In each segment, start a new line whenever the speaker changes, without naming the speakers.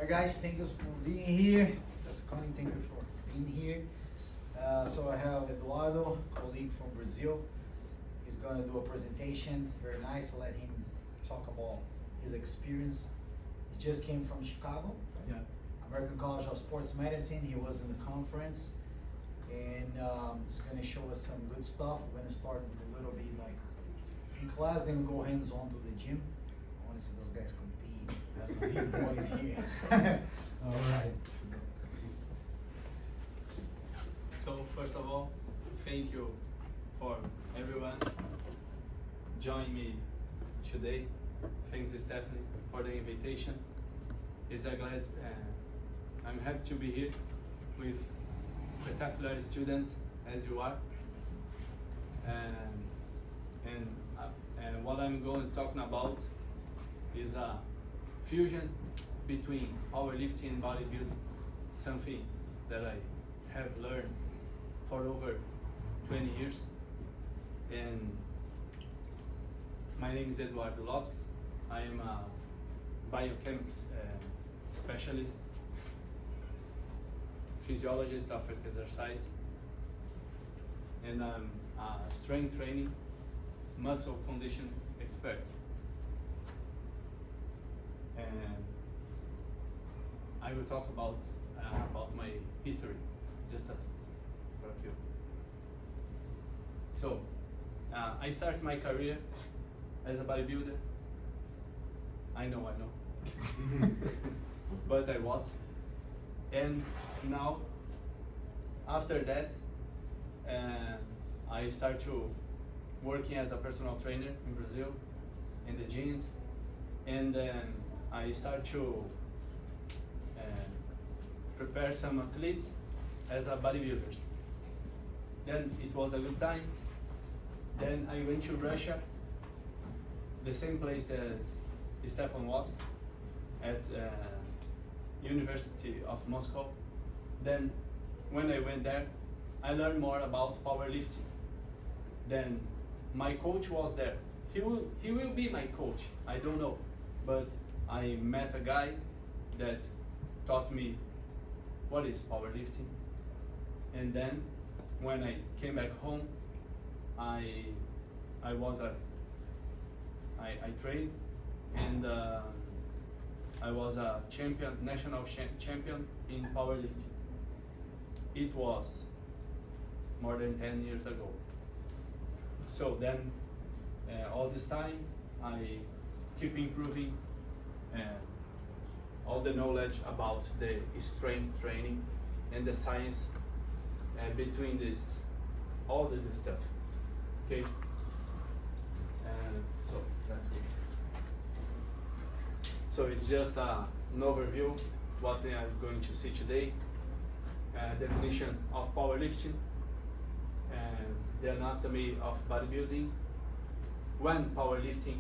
Hi guys, thank you for being here. Just Connie, thank you for being here. So I have Eduardo, colleague from Brazil. He's gonna do a presentation, very nice. I'll let him talk about his experience. He just came from Chicago,
Yeah.
American College of Sports Medicine. He was in the conference, and he's gonna show us some good stuff. We're gonna start with a little bit like in class, then we go hands-on to the gym. I wanna see those guys compete. That's some big boys here. All right.
So first of all, thank you for everyone joining me today. Thanks Stephanie for the invitation. It's a glad, I'm happy to be here with spectacular students as you are. And what I'm going to talk about is a fusion between powerlifting and bodybuilding, something that I have learned for over 20 years. And my name is Eduardo Lopes. I am a biochemics specialist, physiologist of exercise, and I'm a strength training, muscle condition expert. And I will talk about my history, just for a few. So, I started my career as a bodybuilder. I know, but I was. And now, after that, I started to working as a personal trainer in Brazil, in the gyms, and then I started to prepare some athletes as a bodybuilders. Then it was a good time. Then I went to Russia, the same place as Stefan was, at University of Moscow. Then when I went there, I learned more about powerlifting. Then my coach was there. He will be my coach, I don't know. But I met a guy that taught me what is powerlifting. And then when I came back home, I trained, and I was a champion, national champion in powerlifting. It was more than 10 years ago. So then, all this time, I keep improving all the knowledge about the strength training and the science between this, all this stuff. Okay, so that's it. So it's just an overview what I'm going to see today. Definition of powerlifting, and the anatomy of bodybuilding. When powerlifting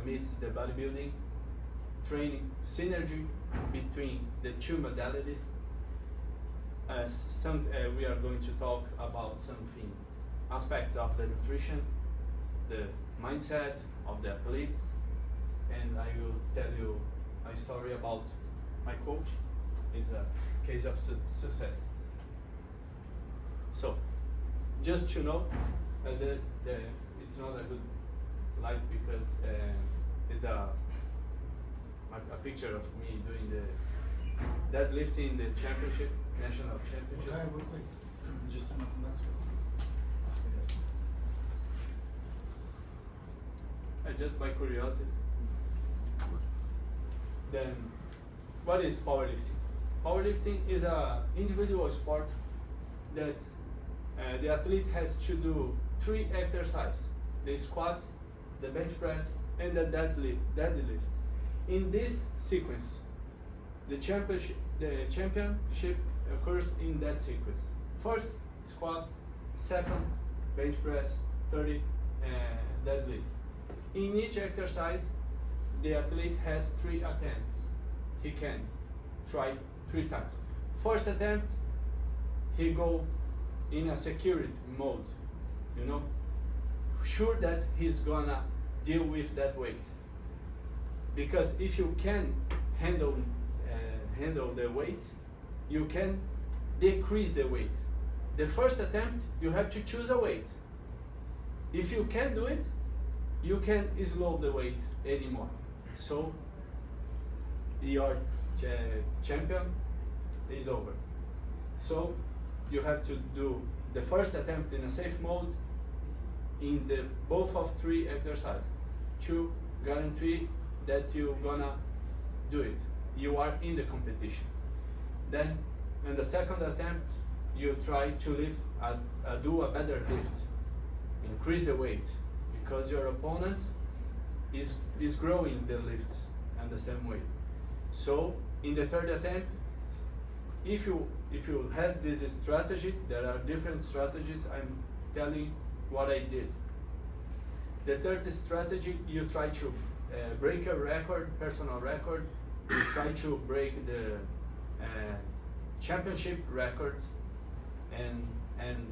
meets the bodybuilding, training synergy between the two modalities. We are going to talk about something aspects of the nutrition, the mindset of the athletes, and I will tell you a story about my coach. It's a case of success. So, just to know, it's not a good light because it's a picture of me doing the deadlifting, the championship, national championship.
Okay, real quick. Just a minute, let's go.
Just by curiosity. Then, what is powerlifting? Powerlifting is an individual sport that the athlete has to do 3 exercises: the squat, the bench press, and the deadlift. In this sequence, the championship occurs in that sequence. First, squat; second, bench press; third, deadlift. In each exercise, the athlete has 3 attempts. He can try 3 times. First attempt, he go in a security mode, sure that he's gonna deal with that weight. Because if you can handle handle the weight, you can decrease the weight. The first attempt, you have to choose a weight. If you can do it, you can slow the weight anymore. So your champion is over. So you have to do the first attempt in a safe mode in the both of 3 exercises to guarantee that you're gonna do it. You are in the competition. Then in the second attempt, you try to lift, do a better lift, increase the weight, because your opponent is growing the lifts in the same way. So in the third attempt, if you has this strategy, there are different strategies. I'm telling what I did. The third strategy, you try to break a record, personal record. You try to break the championship records, and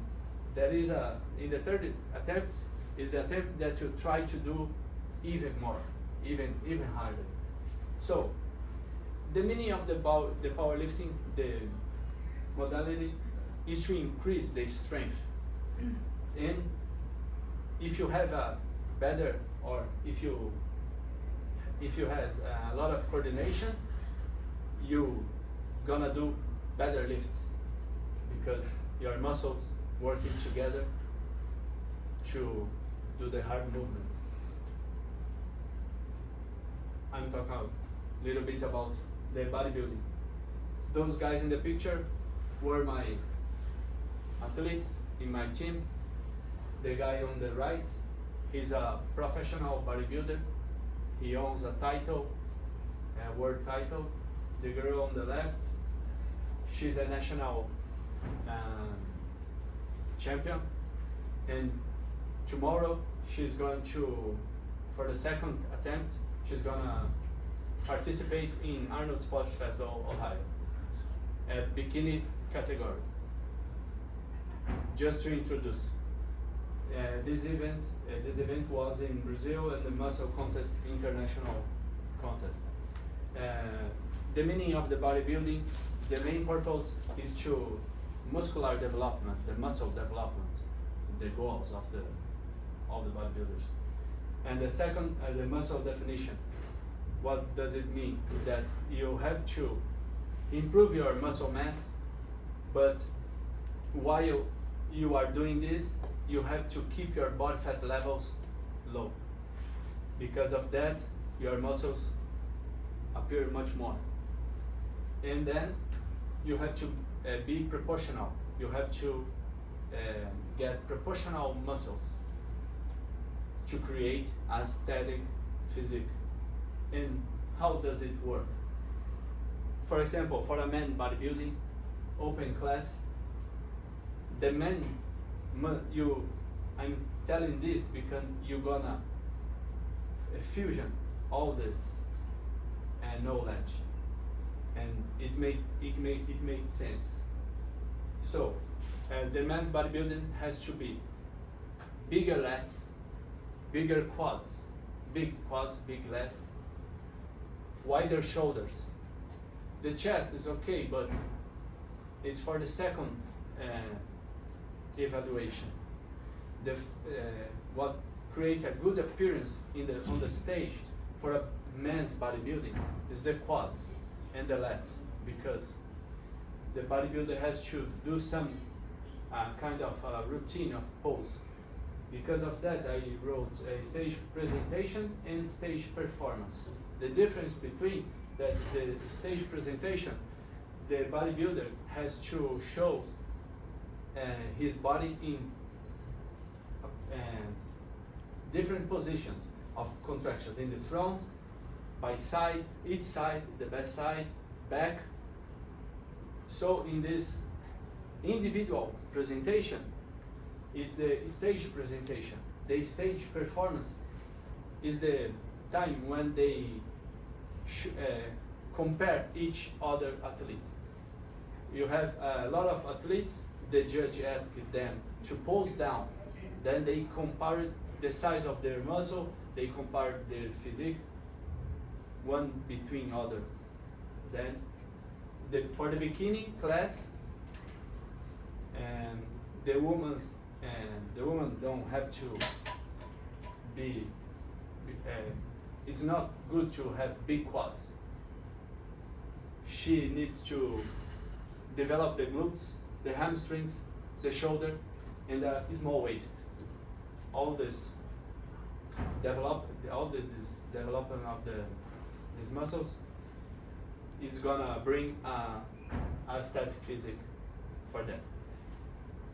there is in the third attempt is the attempt that you try to do even more, even harder. So the meaning of the powerlifting, the modality, is to increase the strength. And if you have a better, or if you has a lot of coordination, you gonna do better lifts, because your muscles working together to do the hard movement. I'm talking a little bit about the bodybuilding. Those guys in the picture were my athletes in my team. The guy on the right, he's a professional bodybuilder. He owns a title, a world title. The girl on the left, she's a national champion. And tomorrow, she's going to, for the second attempt, she's gonna participate in Arnold Sports Festival, Ohio, at bikini category. Just to introduce, this event was in Brazil, and the muscle contest, international contest. The meaning of the bodybuilding, the main purpose is to muscular development, the muscle development, the goals of the bodybuilders. And the second, the muscle definition. What does it mean? That you have to improve your muscle mass, but while you are doing this, you have to keep your body fat levels low. Because of that, your muscles appear much more. And then you have to be proportional. You have to get proportional muscles to create aesthetic physique. And how does it work? For example, for a man bodybuilding, open class, the man, I'm telling this because you're gonna fusion all this knowledge, and it made sense. So the man's bodybuilding has to be bigger lats, bigger quads, big lats, wider shoulders. The chest is okay, but it's for the second evaluation. What create a good appearance on the stage for a man's bodybuilding is the quads and the lats, because the bodybuilder has to do some kind of routine of pose. Because of that, I wrote a stage presentation and stage performance. The difference between that, the stage presentation, the bodybuilder has to show his body in different positions of contractions, in the front, by side, each side, the best side, back. So in this individual presentation, it's the stage presentation. The stage performance is the time when they compare each other athlete. You have a lot of athletes, the judge asks them to pose down, then they compare the size of their muscle, they compare their physique, one between other. Then for the beginning class, and the woman don't have to be. It's not good to have big quads. She needs to develop the glutes, the hamstrings, the shoulder, and a small waist. All this development of these muscles is gonna bring a aesthetic physique for them.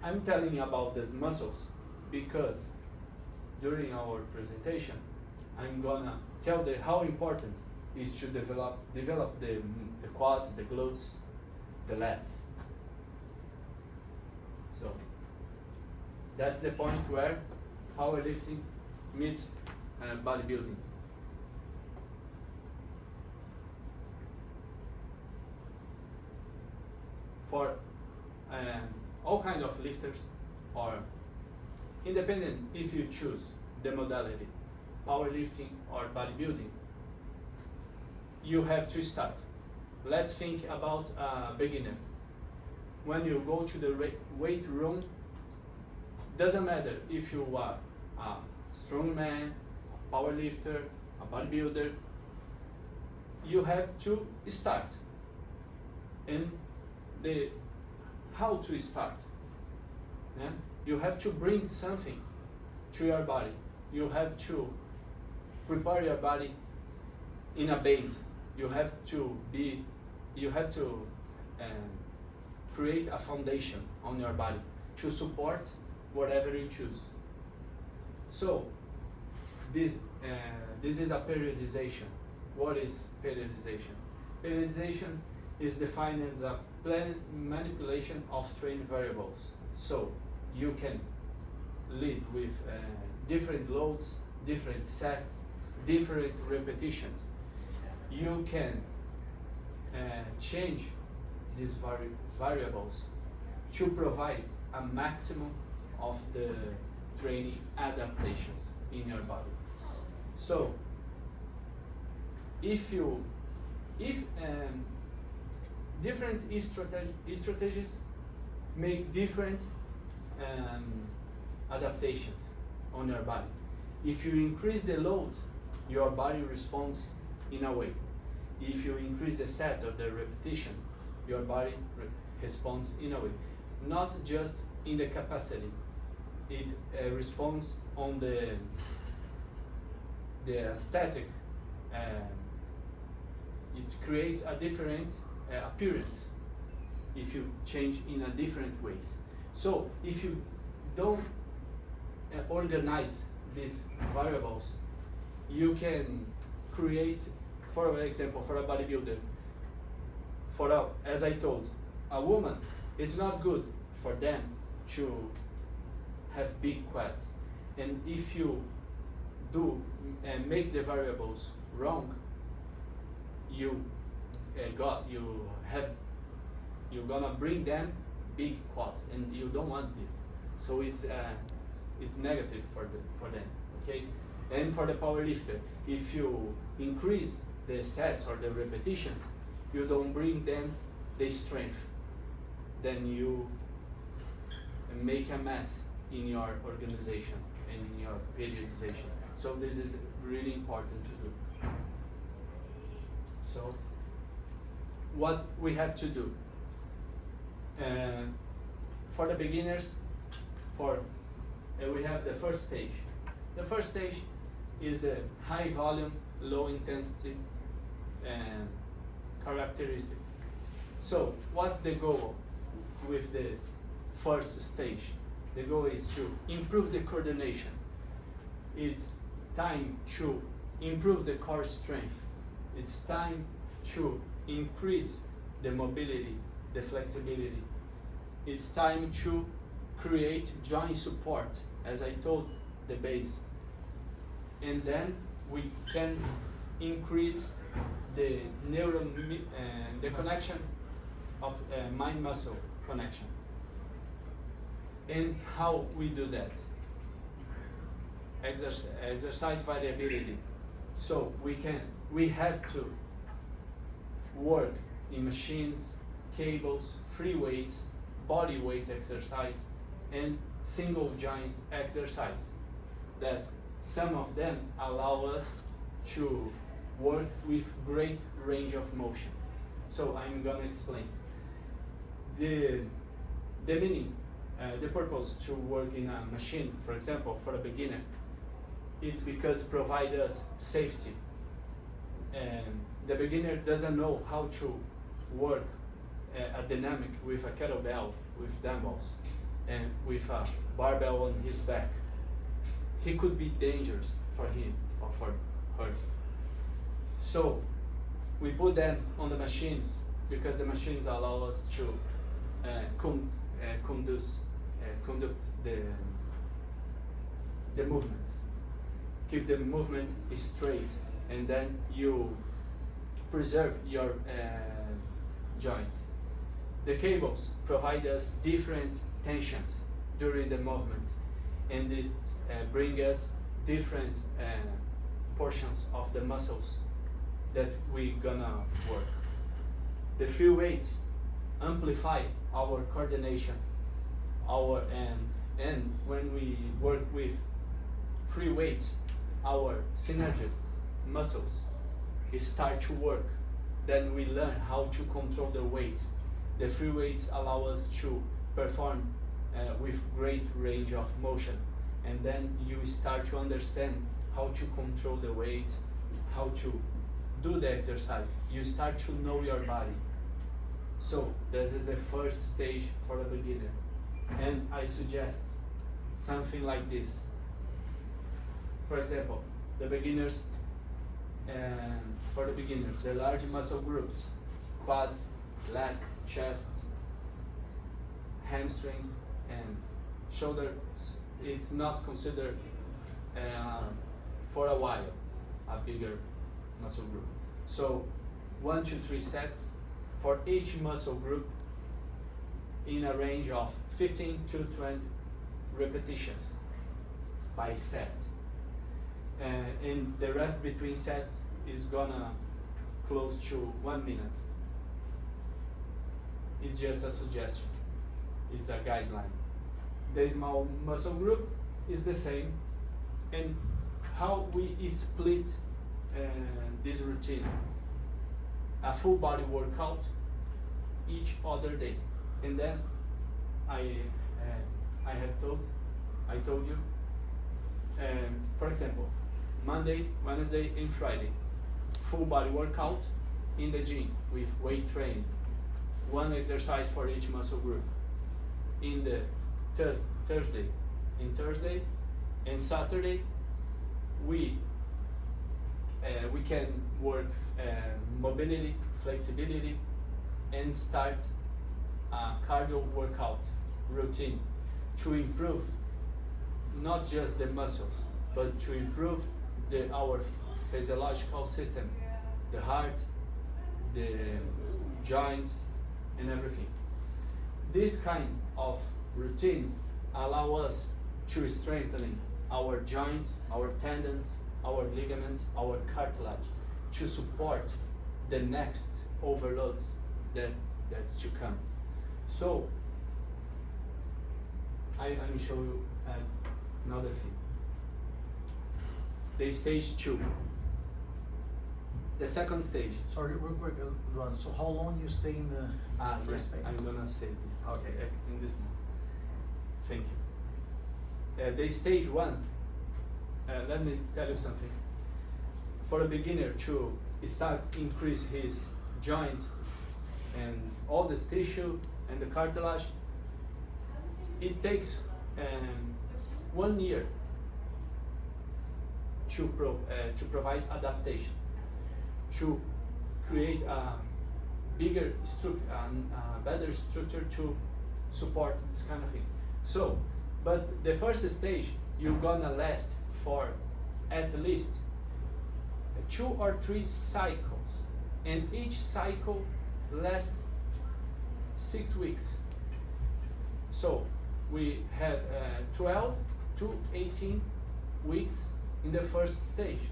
I'm telling you about these muscles because during our presentation, I'm gonna tell them how important is to develop the quads, the glutes, the lats. So that's the point where powerlifting meets bodybuilding. For all kind of lifters, or independent if you choose the modality, powerlifting or bodybuilding, you have to start. Let's think about a beginner. When you go to the weight room, doesn't matter if you are a strong man, a power lifter, a bodybuilder, you have to start. And how to start? Yeah? You have to bring something to your body. You have to prepare your body in a base. You have to create a foundation on your body to support whatever you choose. So this is a periodization. What is periodization? Periodization is defined as a planned manipulation of training variables. So you can lead with different loads, different sets, different repetitions. You can change these variables to provide a maximum of the training adaptations in your body. So if different strategies make different adaptations on your body. If you increase the load, your body responds in a way. If you increase the sets or the repetition, your body responds in a way. Not just in the capacity, it responds on the aesthetic. It creates a different appearance if you change in a different ways. So if you don't organize these variables, you can create, for example, for a bodybuilder, as I told, a woman, it's not good for them to have big quads. And if you do make the variables wrong, you're gonna bring them big quads, and you don't want this. So it's negative for them. Okay, and for the power lifter, if you increase the sets or the repetitions, you don't bring them the strength. Then you make a mess in your organization and in your periodization. So this is really important to do. So what we have to do for the beginners, we have the first stage. The first stage is the high volume, low intensity characteristic. So what's the goal with this first stage? The goal is to improve the coordination. It's time to improve the core strength. It's time to increase the mobility, the flexibility. It's time to create joint support, as I told, the base. And then we can increase the the connection of mind-muscle connection. And how we do that? Exercise variability. So we have to work in machines, cables, free weights, body weight exercise, and single joint exercise. That some of them allow us to work with great range of motion. So I'm gonna explain. The meaning, the purpose to work in a machine, for example, for a beginner, it's because provide us safety. And the beginner doesn't know how to work a dynamic with a kettlebell, with dumbbells, and with a barbell on his back. He could be dangerous for him or for her. So we put them on the machines because the machines allow us to conduct the movement, keep the movement straight, and then you preserve your joints. The cables provide us different tensions during the movement, and it brings us different portions of the muscles that we gonna work. The free weights amplify our coordination, and when we work with free weights, our synergist muscles start to work. Then we learn how to control the weights. The free weights allow us to perform with great range of motion, and then you start to understand how to control the weights, how to do the exercise. You start to know your body. So this is the first stage for a beginner, and I suggest something like this. For example, the beginners, for the beginners, the large muscle groups, quads, lats, chest, hamstrings, and shoulders, it's not considered for a while a bigger muscle group. So 1 to 3 sets for each muscle group in a range of 15 to 20 repetitions by set. And the rest between sets is gonna close to 1 minute. It's just a suggestion, it's a guideline. The small muscle group is the same, and how we split this routine: a full body workout each other day, and then I told you, for example, Monday, Wednesday, and Friday, full body workout in the gym with weight training, 1 exercise for each muscle group. In the Thursday and Saturday, we can work mobility, flexibility, and start a cardio workout routine to improve not just the muscles, but to improve our physiological system, the heart, the joints, and everything. This kind of routine allow us to strengthen our joints, our tendons, our ligaments, our cartilage, to support the next overloads that's to come. So I'm going to show you another thing. The stage 2. The second stage.
Sorry, real quick, Eduardo. So how long you stay in the first phase?
I'm gonna say this.
Okay.
In this moment. Thank you. The stage 1. Let me tell you something. For a beginner to start increase his joints and all this tissue and the cartilage, it takes 1 year to provide adaptation, to create a bigger better structure to support this kind of thing. So, but the first stage, you're gonna last for at least 2 or 3 cycles, and each cycle lasts 6 weeks. So we have 12 to 18 weeks in the first stage.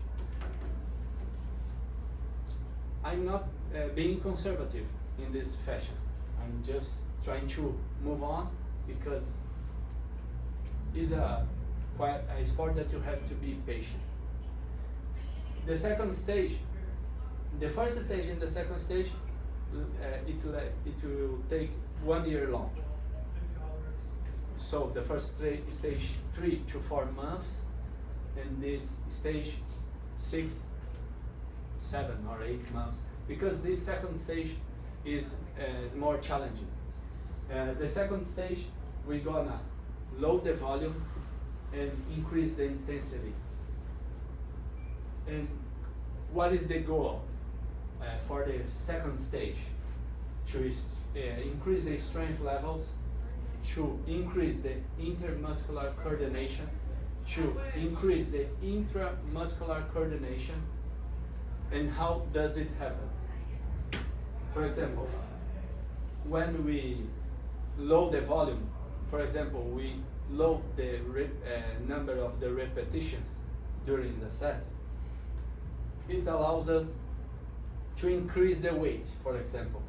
I'm not being conservative in this fashion. I'm just trying to move on because it's a sport that you have to be patient. The second stage, the first stage and the second stage, it will take 1 year long. So the first stage 3 to 4 months, and this stage 6, 7 or 8 months, because this second stage is more challenging. The second stage, we're gonna load the volume and increase the intensity. And what is the goal for the second stage? To increase the strength levels, to increase the intermuscular coordination, to increase the intramuscular coordination. And how does it happen? For example, when we load the volume, for example, we load the number of the repetitions during the set, it allows us to increase the weights, for example.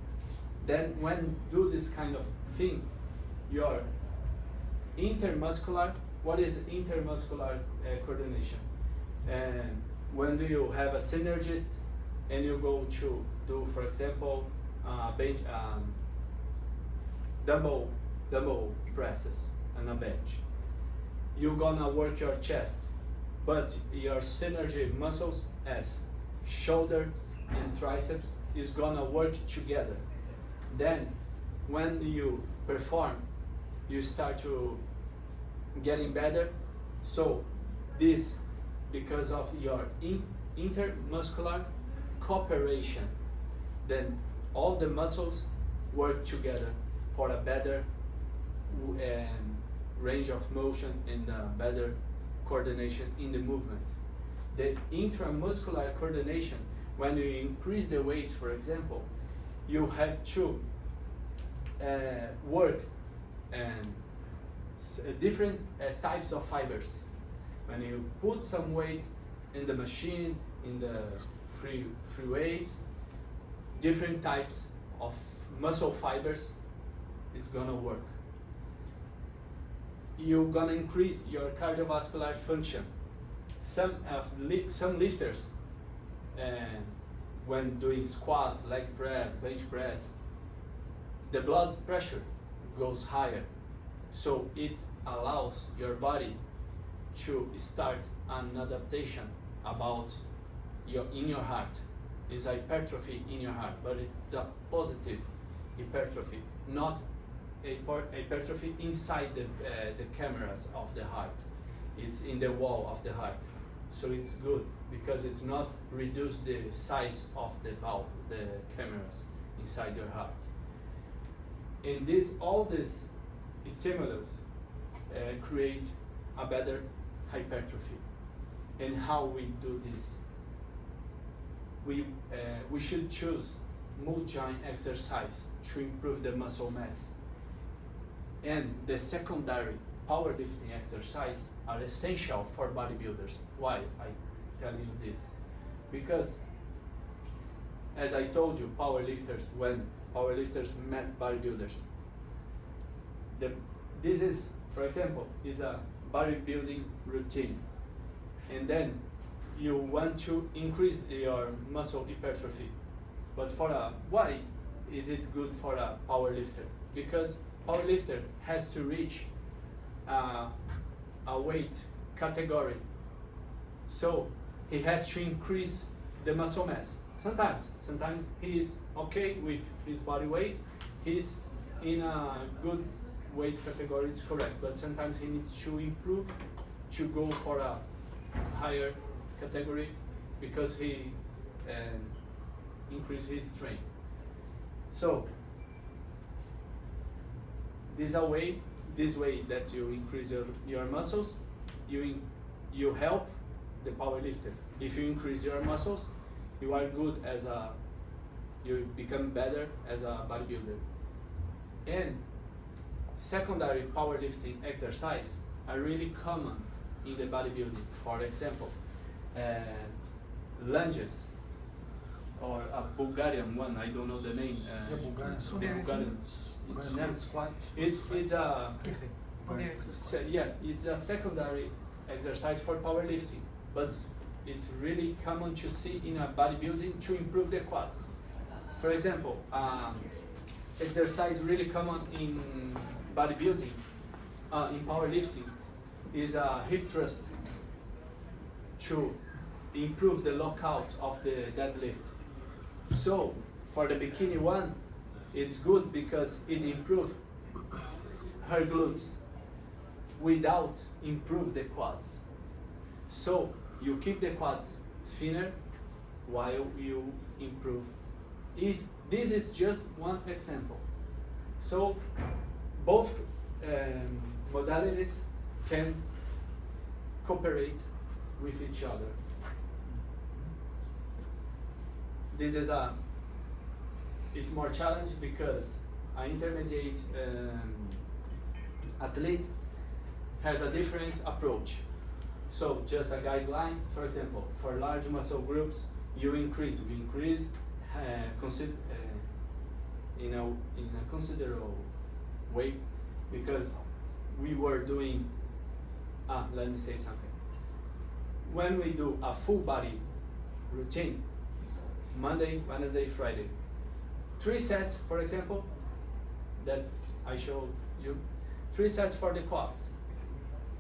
Then when you do this kind of thing, your intermuscular, what is intermuscular coordination? And when do you have a synergist and you go to do, for example, bench, dumbbell presses on a bench. You're gonna work your chest, but your synergy muscles as shoulders and triceps is gonna work together. Then when you perform, you start to getting better. So this, because of your intermuscular cooperation, then all the muscles work together for a better range of motion and better coordination in the movement. The intramuscular coordination, when you increase the weights, for example, you have to work different types of fibers. When you put some weight in the machine, in the free weights, different types of muscle fibers is gonna work. You're gonna increase your cardiovascular function. Some lifters, when doing squat, leg press, bench press, the blood pressure goes higher. So it allows your body to start an adaptation about in your heart. It's hypertrophy in your heart, but it's a positive hypertrophy, not a hypertrophy inside the cameras of the heart. It's in the wall of the heart. So it's good because it's not reduce the size of the valve, the cameras inside your heart. And all these stimulus create a better hypertrophy. And how we do this? We should choose multi-joint exercise to improve the muscle mass. And the secondary powerlifting exercise are essential for bodybuilders. Why I tell you this? Because, as I told you, when powerlifters met bodybuilders, this is, for example, is a bodybuilding routine, and then you want to increase your muscle hypertrophy. But why is it good for a powerlifter? Because powerlifter has to reach a weight category, so he has to increase the muscle mass. Sometimes he is okay with his body weight, he's in a good weight category, it's correct, but sometimes he needs to improve to go for a higher category because he increase his strength. So this way that you increase your muscles, you help the powerlifter. If you increase your muscles, you are good you become better as a bodybuilder. And secondary powerlifting exercise are really common in the bodybuilding. For example, lunges or a Bulgarian one. I don't know the name.
Yeah, Bulgarian.
The Bulgarian.
Bulgarian squat.
It's a
Bulgarian squat.
yeah, it's a secondary exercise for powerlifting, but it's really common to see in a bodybuilding to improve the quads. For example, exercise really common in bodybuilding, in powerlifting, is a hip thrust to improve the lockout of the deadlift. So for the bikini one, it's good because it improves her glutes without improve the quads. So you keep the quads thinner while you improve. This is just one example. So both modalities can cooperate with each other. This is it's more challenging because an intermediate athlete has a different approach. So just a guideline, for example, for large muscle groups, we increase in a considerable way, because we were doing, let me say something. When we do a full body routine, Monday, Wednesday, Friday, 3 sets, for example, that I showed you, 3 sets for the quads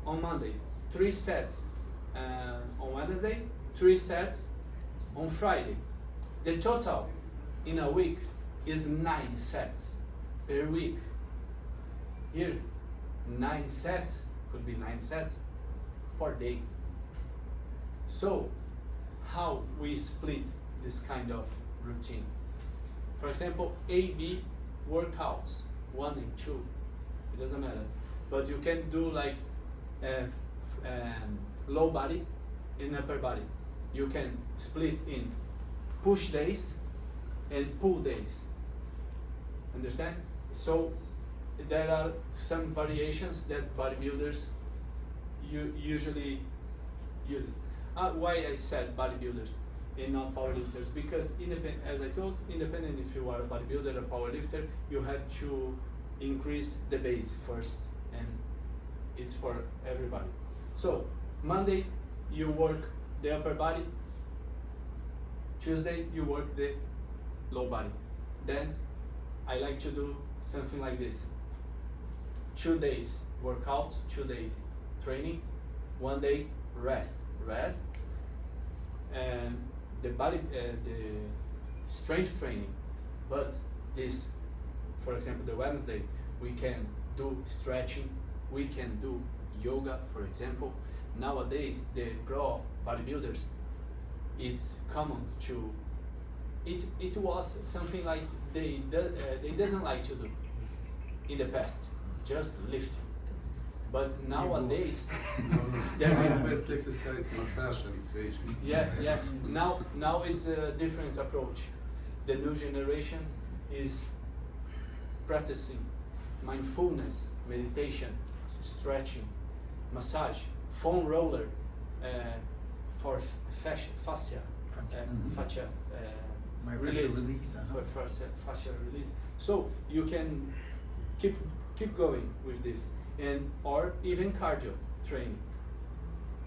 on Monday, 3 sets on Wednesday, 3 sets on Friday. The total in a week is 9 sets per week. Here, 9 sets, could be 9 sets per day. So, how we split this kind of routine? For example, A-B workouts, 1 and 2, it doesn't matter. But you can do like low body and upper body. You can split in push days and pull days. Understand? So there are some variations that bodybuilders usually uses. Why I said bodybuilders and not powerlifters? Because as I told, independent if you are a bodybuilder or powerlifter, you have to increase the base first, and it's for everybody. So Monday you work the upper body, Tuesday you work the low body. Then I like to do something like this: 2 days workout, 2 days training, 1 day rest, and the strength training. But this, for example, the Wednesday, we can do stretching, we can do yoga, for example. Nowadays, the pro bodybuilders, it's common to, it was something like they doesn't like to do in the past, just lifting. But nowadays,
Best exercise, massage and stretching.
yeah. Now it's a different approach. The new generation is practicing mindfulness, meditation, stretching, massage, foam roller for fascia
My
release,
fascia release,
for fascia release. So you can keep going with this, and or even cardio training.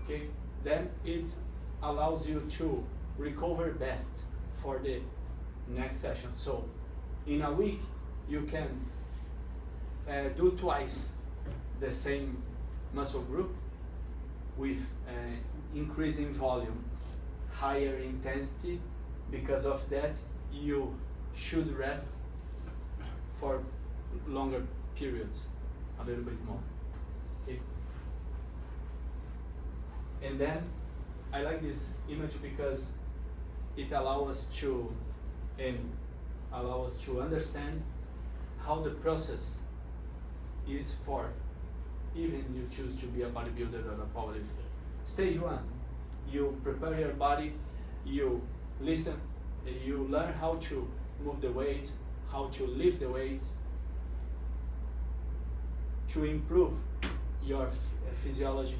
Okay, then it allows you to recover best for the next session. So in a week you can do twice the same muscle group with increasing volume, higher intensity. Because of that, you should rest for longer periods, a little bit more. Okay. And then I like this image because it allows us to understand how the process is for even you choose to be a bodybuilder or a powerlifter. Stage 1, you prepare your body, you listen, you learn how to move the weights, how to lift the weights, to improve your physiology,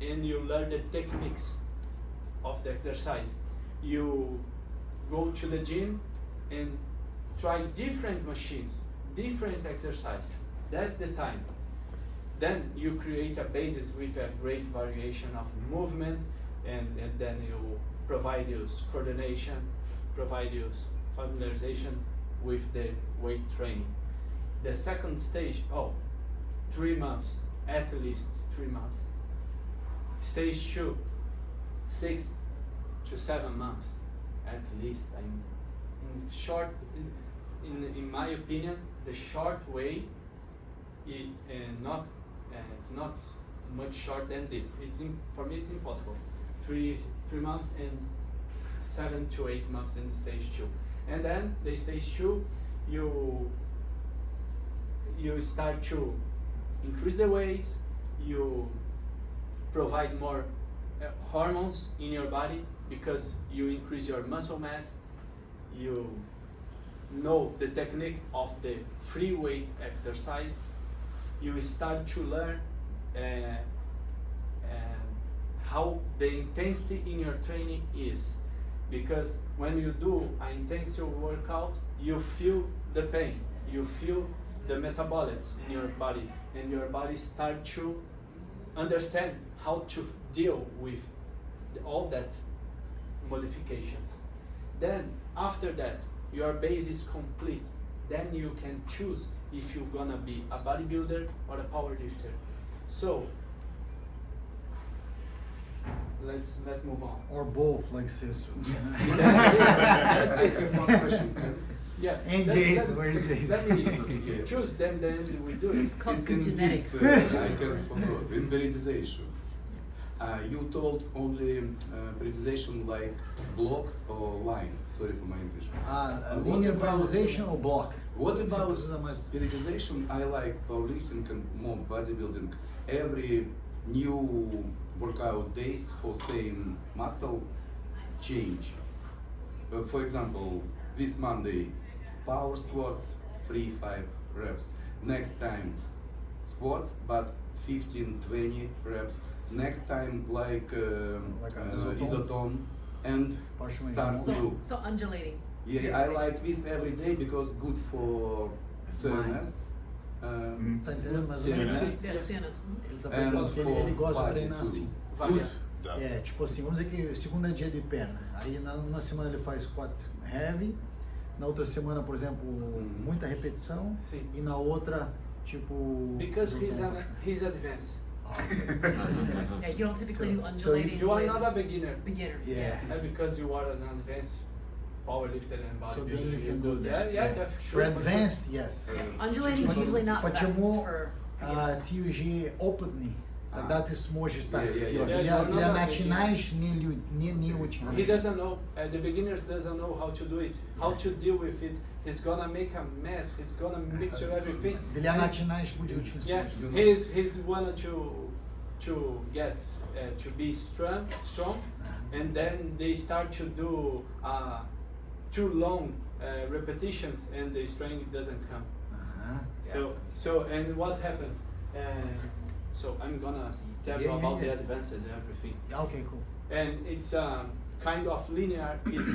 and you learn the techniques of the exercise. you go to the gym and try different machines, different exercise. That's the time. Then you create a basis with a great variation of movement, and then you provide you coordination, provide you familiarization with the weight training. The second stage, 3 months, at least 3 months. Stage 2, 6 to 7 months, at least. In my opinion, the short way, it's not much short than this. For me, it's impossible. 3 months and 7 to 8 months in stage 2, and then the stage 2, you start to increase the weights. You provide more hormones in your body because you increase your muscle mass. You know the technique of the free weight exercise. You start to learn how the intensity in your training is, because when you do an intensive workout, you feel the pain, you feel the metabolites in your body, and your body start to understand how to deal with all that modifications. Then after that, your base is complete. Then you can choose if you're gonna be a bodybuilder or a powerlifter. So let's move on.
Or both, like sisters.
That's it.
One question.
Yeah.
And
let-
Jason,
let-
where's Jason?
Let me choose them, then we do it.
Called
In
genetics.
this, I can follow. In periodization, you told only periodization like blocks or line. Sorry for my English.
Linear
What about-
periodization or block?
What
Você
about
precisa mais.
periodization? I like powerlifting and more bodybuilding. Every new workout days for same muscle change. For example, this Monday, power squats, 3-5 reps. Next time, squats, but 15-20 reps. Next time, like
isotone.
isotone, and
Partially
start
remote.
new.
So undulating.
Yeah, I like this every day because good for CNS.
Tá entendendo mais ou
Sim.
menos?
Sim.
Yeah, cenas.
Ele tá
And
perguntando que ele
for
gosta de
body
treinar
too.
assim.
Good.
É, tipo assim, vamos dizer que segunda é dia de perna. Aí na semana ele faz squat heavy, na outra semana, por exemplo, muita repetição,
Sim.
e na outra, tipo.
Because
isotone.
he's advanced.
Yeah, you don't typically do
So
undulating
You are
with
not a beginner.
beginners.
Yeah.
Because you are an advanced powerlifter and
So
bodybuilder.
then you can do that.
Yeah,
For
sure.
advanced, yes.
Undulating is usually not best
Почему
for beginners.
ті вже опитні, тогда ти зможеш так
Yeah, yeah,
сделать.
yeah.
Для
Yeah, no,
начинаешь не очень.
He doesn't know, the beginners doesn't know how to do it, how to deal with it. He's gonna make a mess, he's gonna mix you everything.
Для начинаешь будет очень
Yeah,
сложно.
he's wanted to get to be strong, and then they start to do too long repetitions, and the strength doesn't come.
Ага.
So and what happened? So I'm gonna tell you
Yeah,
about
yeah.
the advanced and everything.
Okay, cool.
And it's kind of linear. It's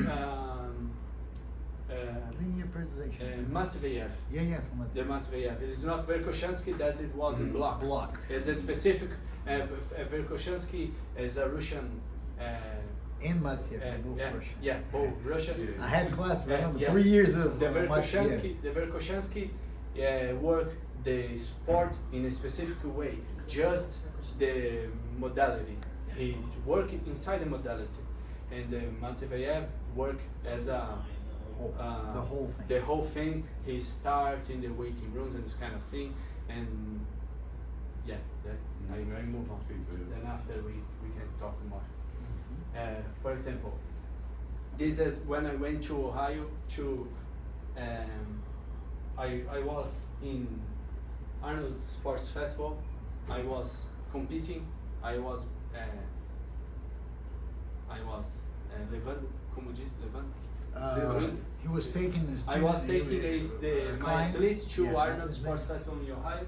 Linear periodization.
Matveyev.
Yeah, from
The Matveyev. It is not Verkhoshansky that it was in blocks.
Block.
It's a specific. Verkhoshansky is a Russian.
And Matveyev, both
yeah,
Russian.
yeah, both Russian.
I had class, remember,
Yeah.
3 years of
The
Matveyev.
Verkhoshansky work the sport in a specific way, just the modality. He work inside the modality, and Matveyev work as a
The whole thing.
The whole thing. He start in the waiting rooms and this kind of thing, and yeah, I move on. Then after we can talk more. For example, this is when I went to Ohio to. I was in Arnold Sports Festival. I was competing. I was levando, como diz, levando.
He was taking the
I was
student-
taking my
client.
athletes to
Yeah,
Arnold Sports Festival in Ohio.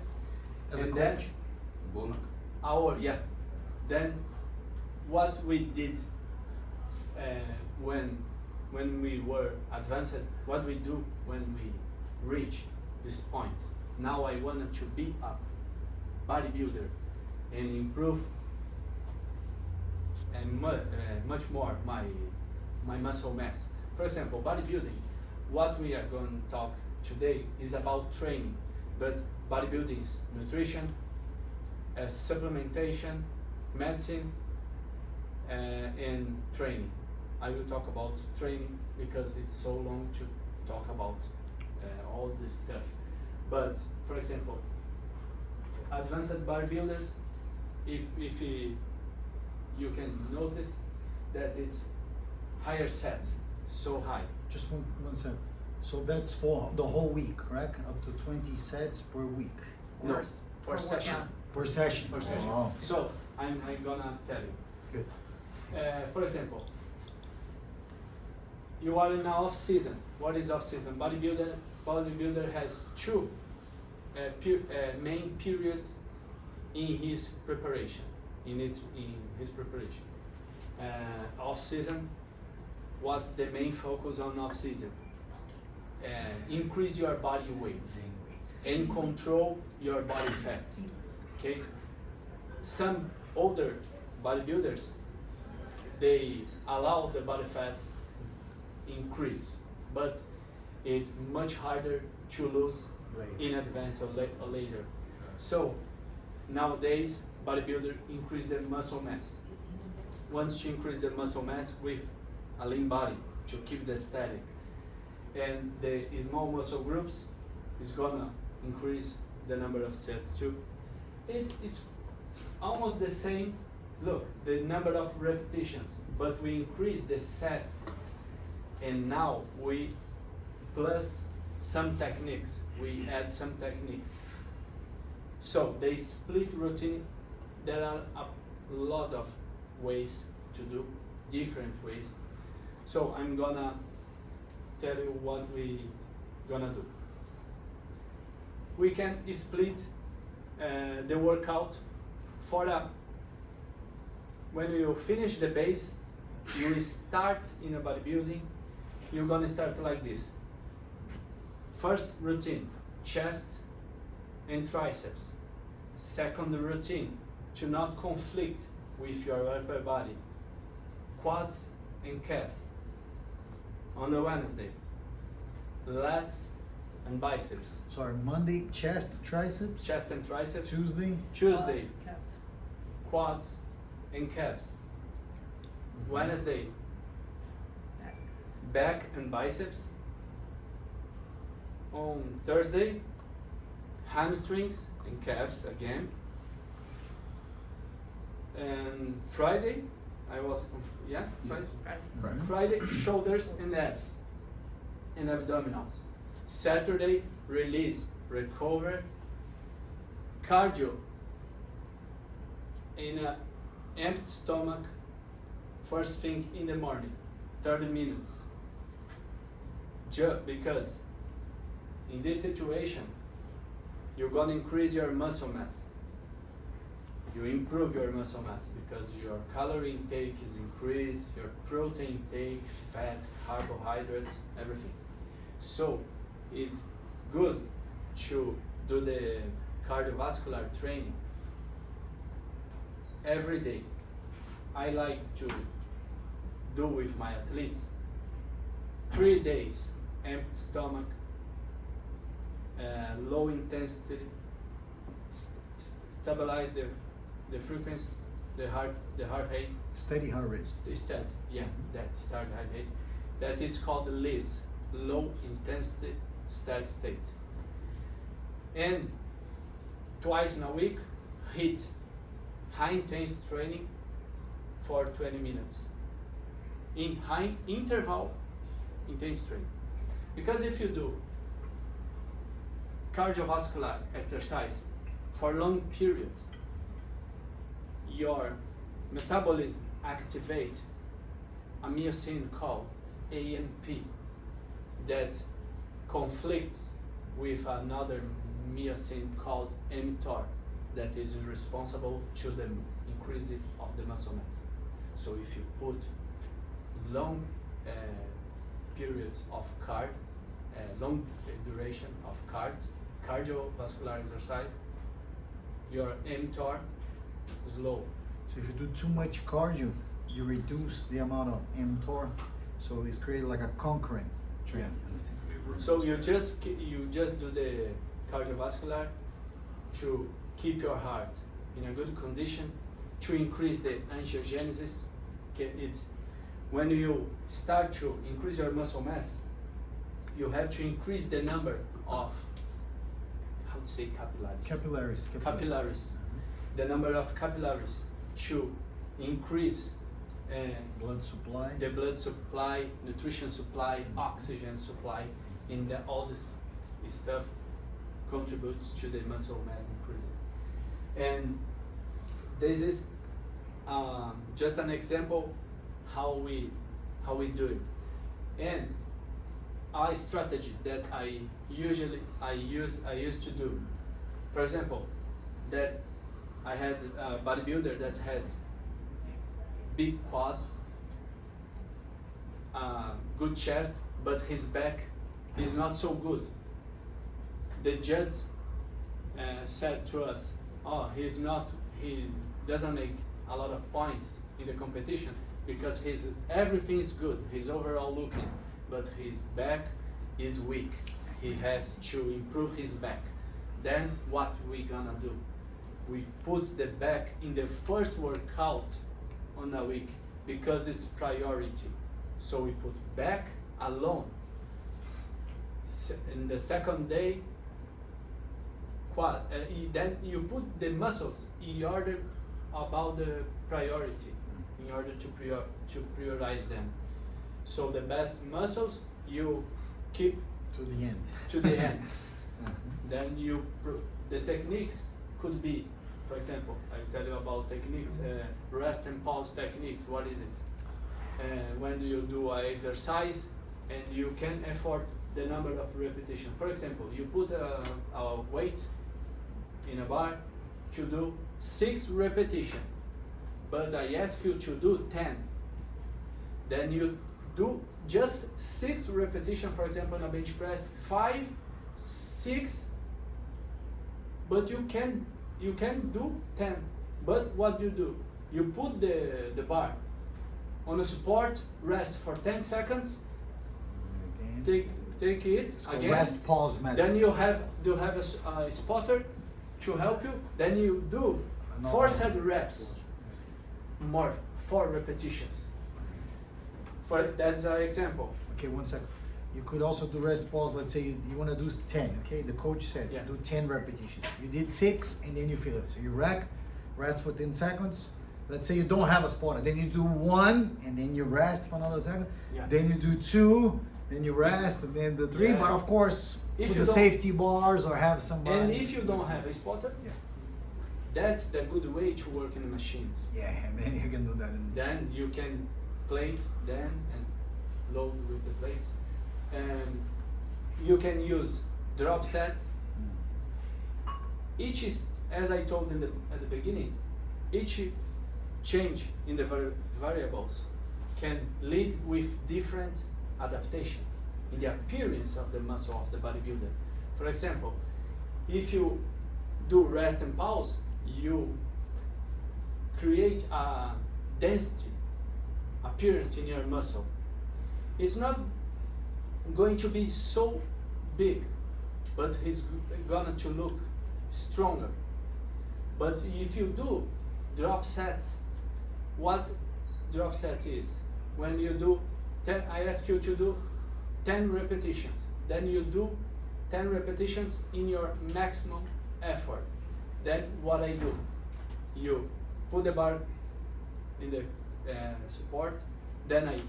As a
And then
coach.
Bonak.
Then what we did, when we were advanced, what we do when we reach this point. Now I wanted to be a bodybuilder and improve and much more my muscle mass. For example, bodybuilding, what we are going to talk today is about training, but bodybuilding is nutrition, supplementation, medicine, and training. I will talk about training because it's so long to talk about all this stuff. But for example, advanced bodybuilders, if you can notice that it's higher sets, so high.
Just one second. So that's for the whole week, correct? Up to 20 sets per week.
No,
Or
for session.
workout.
Per session.
Per session.
Oh,
So I'm gonna tell you.
good.
For example, you are in off season. What is off season? Bodybuilder has two main periods in his preparation. In his preparation. Off season. What's the main focus on off season? Increase your body weight and control your body fat. Okay. Some older bodybuilders, they allow the body fat increase, but it's much harder to lose in advance or later. So nowadays, bodybuilder increase their muscle mass. Wants to increase the muscle mass with a lean body to keep the static, and the small muscle groups is gonna increase the number of sets too. It's almost the same. Look, the number of repetitions, but we increase the sets, and now we plus some techniques. We add some techniques. So they split routine. There are a lot of ways to do, different ways. So I'm gonna tell you what we gonna do. We can split the workout for when you finish the base, you start in a bodybuilding, you're gonna start like this. First routine, chest and triceps. Second routine, to not conflict with your upper body, quads and calves. On a Wednesday, lats and biceps.
Sorry, Monday, chest, triceps.
Chest and triceps.
Tuesday.
Tuesday,
Calves.
quads and calves.
Mhm.
Wednesday,
Back.
back and biceps. On Thursday, hamstrings and calves again. And Friday, Friday. Friday, shoulders and abs and abdominals. Saturday, release, recover, cardio in an empty stomach, first thing in the morning, 30 minutes. Because in this situation, you're gonna increase your muscle mass. You improve your muscle mass because your calorie intake is increased, your protein intake, fat, carbohydrates, everything. So it's good to do the cardiovascular training every day. I like to do with my athletes 3 days, empty stomach, low intensity, stabilize the frequency, the heart rate.
Steady heart rate.
Steady, yeah, that start heart rate. That is called the LIS, low intensity steady state. And twice in a week, hit high intense training for 20 minutes. In high interval intense training. Because if you do cardiovascular exercise for long periods, your metabolism activate a myosin called AMP that conflicts with another myosin called mTOR that is responsible to the increase of the muscle mass. So if you put long periods of long duration of cardiovascular exercise, your mTOR is low.
So if you do too much cardio, you reduce the amount of mTOR, so it's created like a concurrent training.
So you just do the cardiovascular to keep your heart in a good condition, to increase the angiogenesis. Okay, it's when you start to increase your muscle mass, you have to increase the number of, how to say, capillaries. Capillaries. The number of capillaries to increase
Blood supply.
the blood supply, nutrition supply, oxygen supply, in all this stuff contributes to the muscle mass increasing. And this is just an example how we do it. And a strategy that I used to do, for example, that I had a bodybuilder that has big quads, good chest, but his back is not so good. The judge said to us, "Oh, he doesn't make a lot of points in the competition because everything is good. He's overall looking, but his back is weak. He has to improve his back." Then what we gonna do? We put the back in the first workout on a week because it's priority. So we put back alone. In the second day, quad. Then you put the muscles in order about the priority, in order to prioritize them. So the best muscles you keep
To the end.
to the end. Then the techniques could be, for example, I tell you about techniques, rest and pause techniques. What is it? When you do an exercise and you can afford the number of repetitions. For example, you put a weight in a bar to do 6 repetitions, but I ask you to do 10. Then you do just 6 repetitions, for example, on a bench press, 5, 6, but you can do 10. But what do? You put the bar on a support, rest for 10 seconds, take it
It's called
again.
rest pause method.
Then you have a spotter to help you. Then you do 4 set reps, more 4 repetitions. That's an example.
Okay, 1 second. You could also do rest pause. Let's say you want to do 10. Okay, the coach said
Yeah.
do 10 repetitions. You did 6 and then you feel it. So you rack, rest for 10 seconds. Let's say you don't have a spotter. Then you do 1 and then you rest for another second.
Yeah.
Then you do 2, then you rest, and then the 3.
Yeah.
But of course,
If
put
you
the
don't-
safety bars or have somebody.
And if you don't have a spotter,
Yeah.
that's the good way to work in the machines.
Yeah, and then you can do that.
Then you can plate them and load with the plates. And you can use drop sets. Each is, as I told at the beginning, each change in the variables can lead with different adaptations in the appearance of the muscle of the bodybuilder. For example, if you do rest and pause, you create a density appearance in your muscle. It's not going to be so big, but it's gonna to look stronger. But if you do drop sets, what drop set is? When you do 10, I ask you to do 10 repetitions. Then you do 10 repetitions in your maximum effort. Then what I do? You put the bar in the support. Then I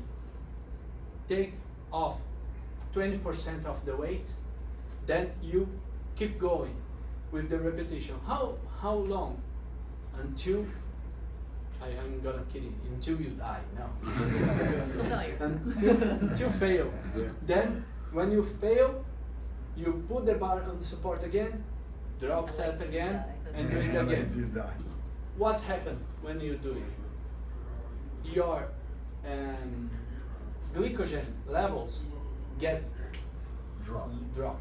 take off 20% of the weight. Then you keep going with the repetition. How long? Until I'm gonna kid you, until you die. No. until fail.
Yeah.
Then when you fail, you put the bar on the support again, drop set again, and do it again.
Until you die.
What happened when you do it? Your glycogen levels get drop.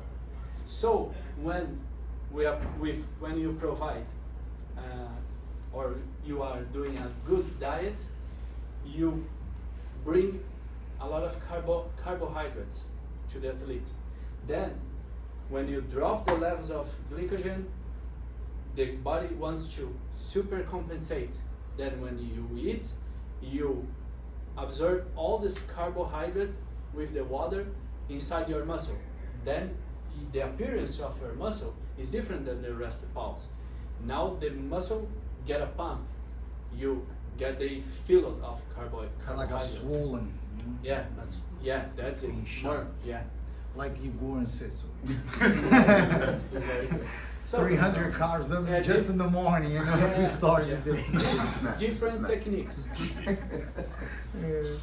So when when you provide or you are doing a good diet, you bring a lot of carbohydrates to the athlete. Then when you drop the levels of glycogen, the body wants to super compensate. Then when you eat, you absorb all this carbohydrate with the water inside your muscle. Then the appearance of your muscle is different than the rest of pulse. Now the muscle get a pump. You get the feeling of carbohydrates.
Kind of like a swollen, you know?
Yeah, that's it.
Being shot.
Yeah.
Like you go and say so.
Very good. So,
300 carbs up
yeah,
just in the morning, you know,
yeah,
to start
yeah.
the day.
different techniques.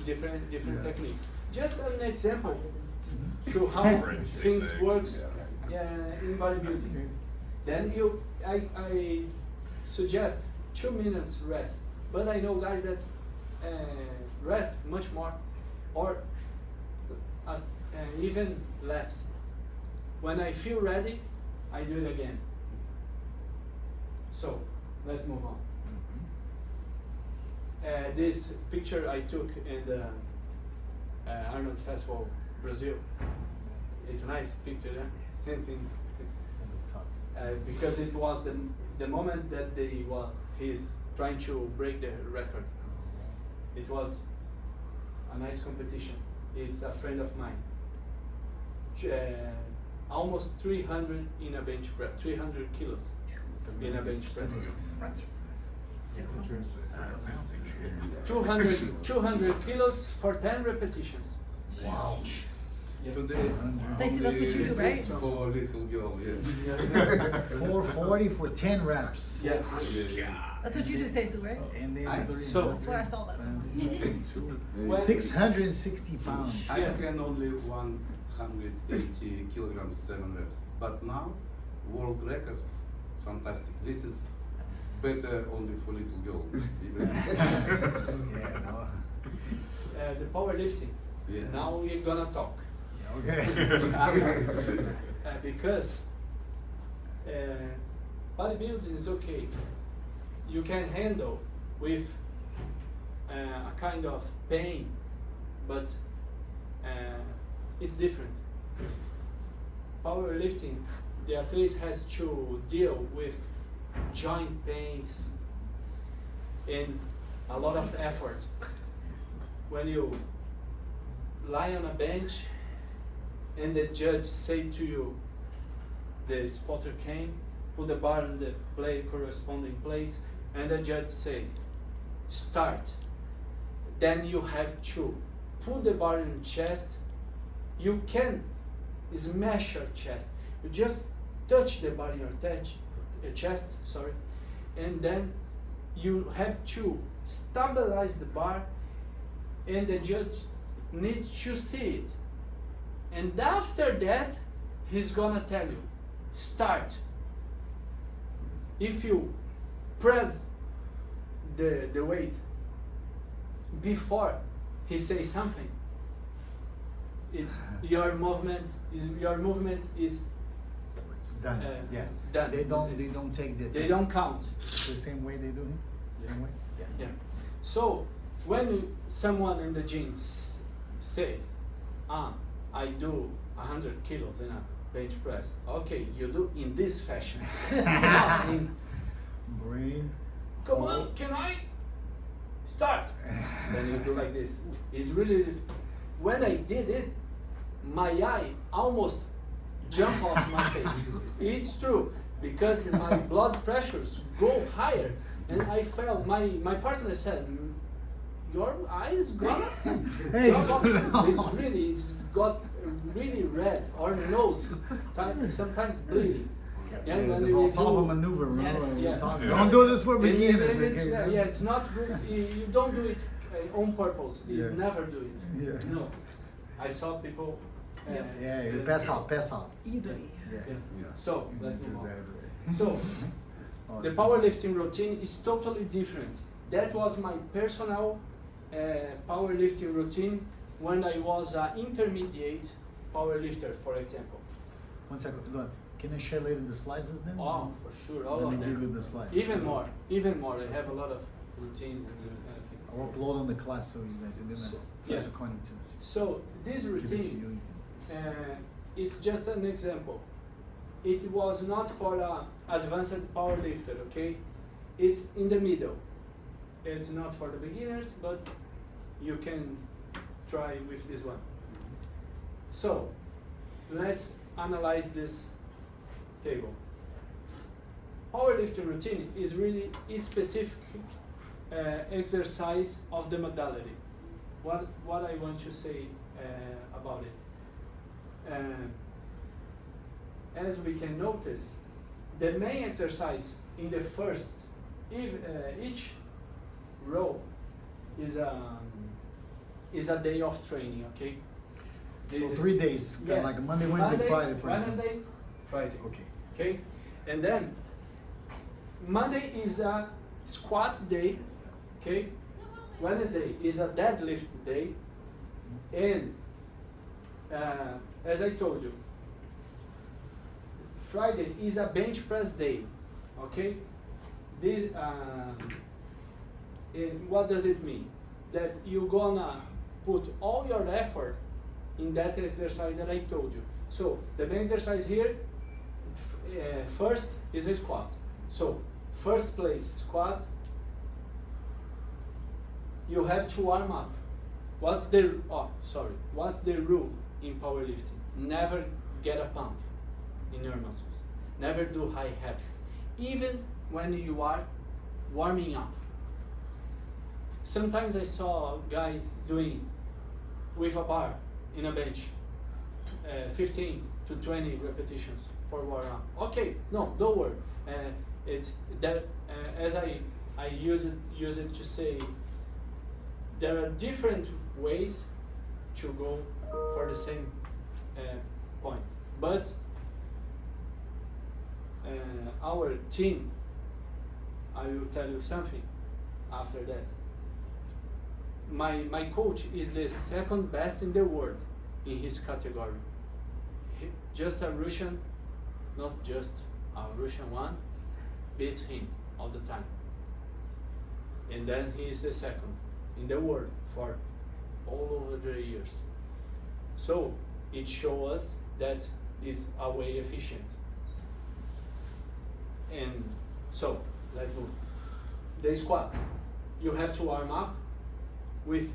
different techniques. Just an example to how things works in bodybuilding. Then I suggest 2 minutes rest, but I know guys that rest much more, or even less. When I feel ready, I do it again. So let's move on. This picture I took in the Arnold Festival, Brazil. It's a nice picture, yeah? Because it was the moment that he's trying to break the record. It was a nice competition. It's a friend of mine. Almost 300 in a bench press, 300 kilos in a bench press. 200 kilos for 10 repetitions.
Wow.
Yeah.
Today
Stacey, that's what you do, right?
for little girl, yes.
440 for 10 reps.
Yeah.
That's what you do, Stacey, right?
And then
I-
so-
I swear I saw that.
660 pounds.
I can only 180 kilograms, 7 reps. But now, world records, fantastic. This is better only for little girls.
Yeah, no.
The powerlifting.
Yeah.
Now we're gonna talk.
Okay.
Because bodybuilding is okay. You can handle with a kind of pain, but it's different. Powerlifting, the athlete has to deal with joint pains and a lot of effort. When you lie on a bench and the judge say to you, the spotter came, put the bar in the corresponding place, and the judge say, start. Then you have to put the bar in your chest. You can smash your chest. You just touch the bar in your chest, and then you have to stabilize the bar, and the judge needs to see it. And after that, he's gonna tell you, start. If you press the weight before he says something, it's your movement is
Done. Yeah.
done.
They don't take the
They
time.
don't count.
The same way they do it? Same way?
Yeah. So when someone in the gym says, I do 100 kilos in a bench press. Okay, you do in this fashion. Not in,
Brain.
come on, can I start? Then you do like this. It's really, when I did it, my eye almost jumped off my face. It's true, because my blood pressures go higher, and I felt, my partner said, your eyes gonna
Hey,
it's got really red, or nose, sometimes bleeding. And when
the
you
Valsalva
do-
maneuver, remember?
Yes.
we
Yeah.
talked-
Yeah.
Don't do this for
and
beginners.
it's,
okay?
yeah, it's not good. You don't do it on purpose. You
Yeah.
never do it.
Yeah.
No, I saw people.
Yeah, you pass out.
Easily.
Yeah.
Yeah. So let's
Do
move on.
that.
So
Oh,
the
this-
powerlifting routine is totally different. That was my personal powerlifting routine when I was an intermediate powerlifter, for example.
1 second, Eduardo. Can I share later the slides with them?
Oh, for sure, all
Let
of
me give you
them.
the slides.
Even more. I have a lot of routines and this kind of thing.
I'll upload on the class so you guys, and then
So-
Professor
yeah.
Connie too.
So this
Give it to
routine,
you.
it's just an example. It was not for an advanced powerlifter, okay? It's in the middle. It's not for the beginners, but you can try with this one. So let's analyze this table. Powerlifting routine is really a specific exercise of the modality. What I want to say about it. As we can notice, the main exercise in the first, each row is a day of training, okay?
So
This is-
3 days, kind
yeah.
of like Monday, Wednesday, Friday, for example.
Wednesday, Friday.
Okay.
Okay, and then Monday is a squat day. Okay, Wednesday is a deadlift day, and as I told you, Friday is a bench press day. Okay, this and what does it mean? That you're gonna put all your effort in that exercise that I told you. So the main exercise here, first is a squat. So first place squat, you have to warm up. What's the rule in powerlifting? Never get a pump in your muscles. Never do high reps, even when you are warming up. Sometimes I saw guys doing with a bar in a bench, 15 to 20 repetitions for warm up. Okay, no, don't worry. It's that as I use it to say, there are different ways to go for the same point. But our team, I will tell you something after that. My coach is the second best in the world in his category. Just a Russian, not just a Russian one, beats him all the time. And then he is the second in the world for all over the years. So it shows us that is a way efficient. And so let's move. The squat, you have to warm up with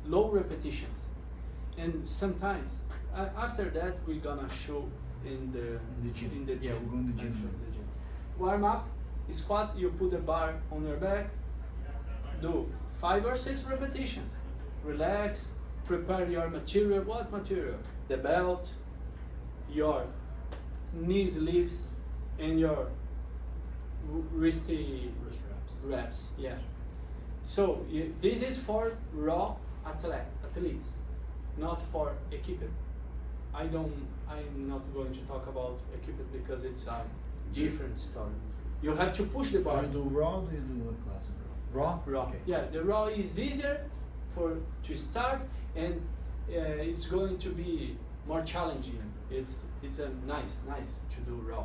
low repetitions, and sometimes after that we're gonna show in the
gym.
In the
Yeah,
gym.
we're going to the
I'll
gym.
show the gym. Warm up, squat. You put the bar on your back. Do 5 or 6 repetitions. Relax. Prepare your material. What material? The belt, your knee sleeves, and your wristy reps. Yeah. So this is for raw athletes, not for equipment. I'm not going to talk about equipment because it's a different story. You have to push the bar.
Do you do raw or do you do a classic raw?
Raw.
Okay.
Yeah, the raw is easier to start, and it's going to be more challenging. It's a nice to do raw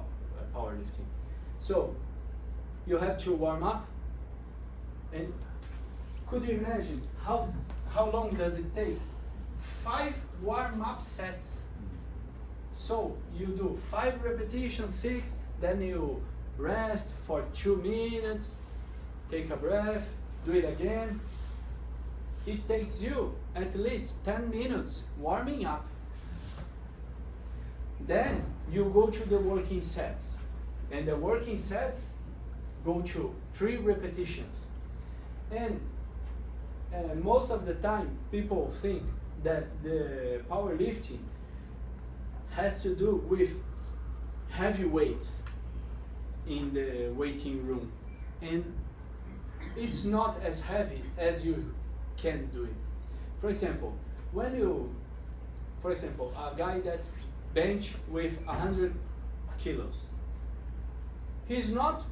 powerlifting. So you have to warm up, and could you imagine how long does it take? 5 warm-up sets. So you do 5 repetitions, 6, then you rest for 2 minutes, take a breath, do it again. It takes you at least 10 minutes warming up. Then you go to the working sets, and the working sets go to 3 repetitions. And most of the time people think that the powerlifting has to do with heavy weights in the weighting room, and it's not as heavy as you can do it. For example, a guy that bench with 100 kilos, he's not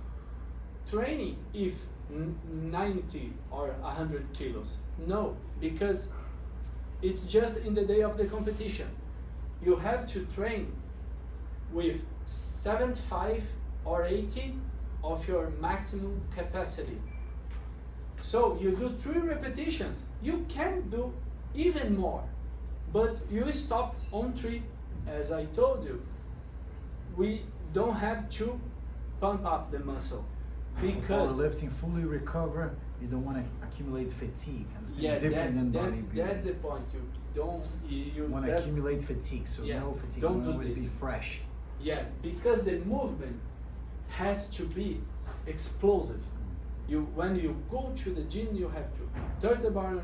training if 90 or 100 kilos. No, because it's just in the day of the competition. You have to train with 75 or 80 of your maximum capacity. So you do 3 repetitions. You can do even more, but you stop on 3. As I told you, we don't have to pump up the muscle because
For powerlifting, fully recover, you don't want to accumulate fatigue. Understand?
yeah,
It's different than
that's
bodybuilding.
the point. You don't you
want to
that-
accumulate fatigue, so
Yeah,
no fatigue.
don't
You
do
want to always be
this.
fresh.
Yeah, because the movement has to be explosive. You when you go to the gym, you have to touch the bar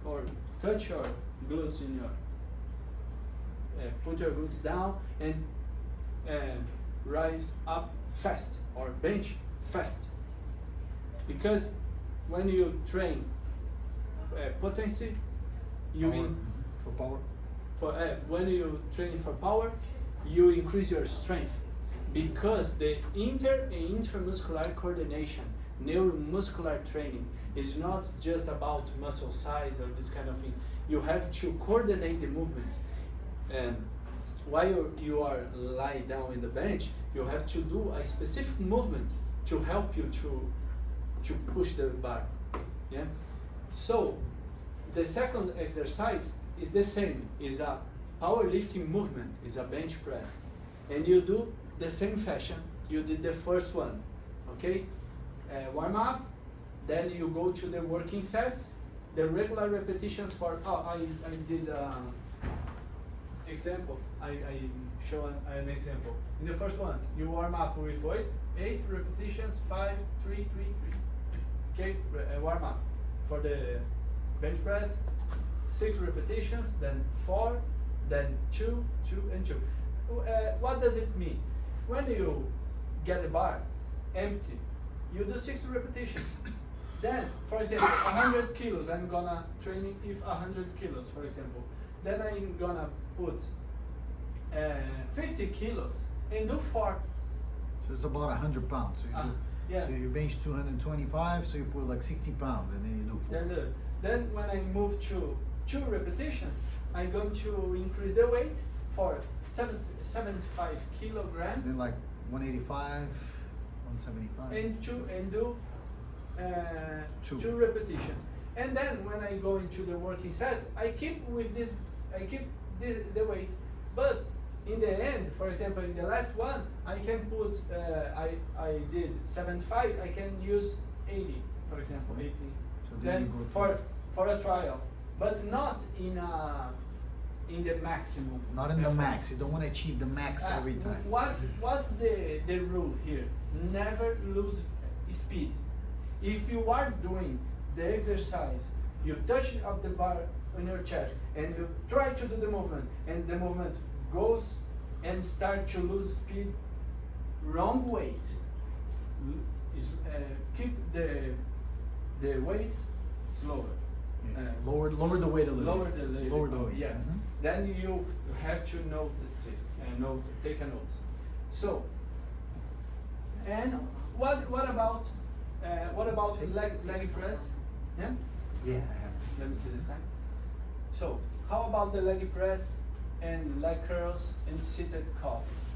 or touch your glutes in your put your glutes down and rise up fast or bench fast. Because when you train potency, you
Power.
mean
For power.
for when you train for power, you increase your strength because the inter and intramuscular coordination, neuromuscular training is not just about muscle size or this kind of thing. You have to coordinate the movement. And while you are lying down in the bench, you have to do a specific movement to help you to push the bar. Yeah. So the second exercise is the same. Is a powerlifting movement. Is a bench press, and you do the same fashion you did the first one. Okay. Warm up. Then you go to the working sets. The regular repetitions for I did example. I show an example. In the first one, you warm up with 8 repetitions, 5, 3, 3, 3. Okay, warm up. For the bench press, 6 repetitions, then 4, then 2, 2, and 2. What does it mean? When you get the bar empty, you do 6 repetitions. Then, for example, 100 kilos, I'm gonna train with 100 kilos, for example. Then I'm gonna put 50 kilos and do 4.
So it's about 100 pounds. So you,
Yeah.
so you bench 225, so you put like 60 pounds, and then you do 4.
Then when I move to 2 repetitions, I'm going to increase the weight for 75 kilograms.
Then like 185, 175.
and do
Two.
2 repetitions. And then when I go into the working set, I keep with this, I keep the weight. But in the end, for example, in the last one, I can put, I did 75, I can use 80, for example, 80.
So then you go
for a trial, but not in the maximum.
Not in the
effort.
max. You don't want to achieve the max every time.
What's the rule here? Never lose speed. If you are doing the exercise, you touch up the bar on your chest and you try to do the movement, and the movement goes and start to lose speed, wrong weight. Keep the weights slower.
Yeah. Lower the weight a little.
Lower
bit.
the weight.
Lower the
Oh,
weight.
yeah.
Mhm.
Then you have to note take a note. So, and what about leg press? Yeah.
Yeah, I have this.
Let me see the time. So, how about the leg press and leg curls and seated calves?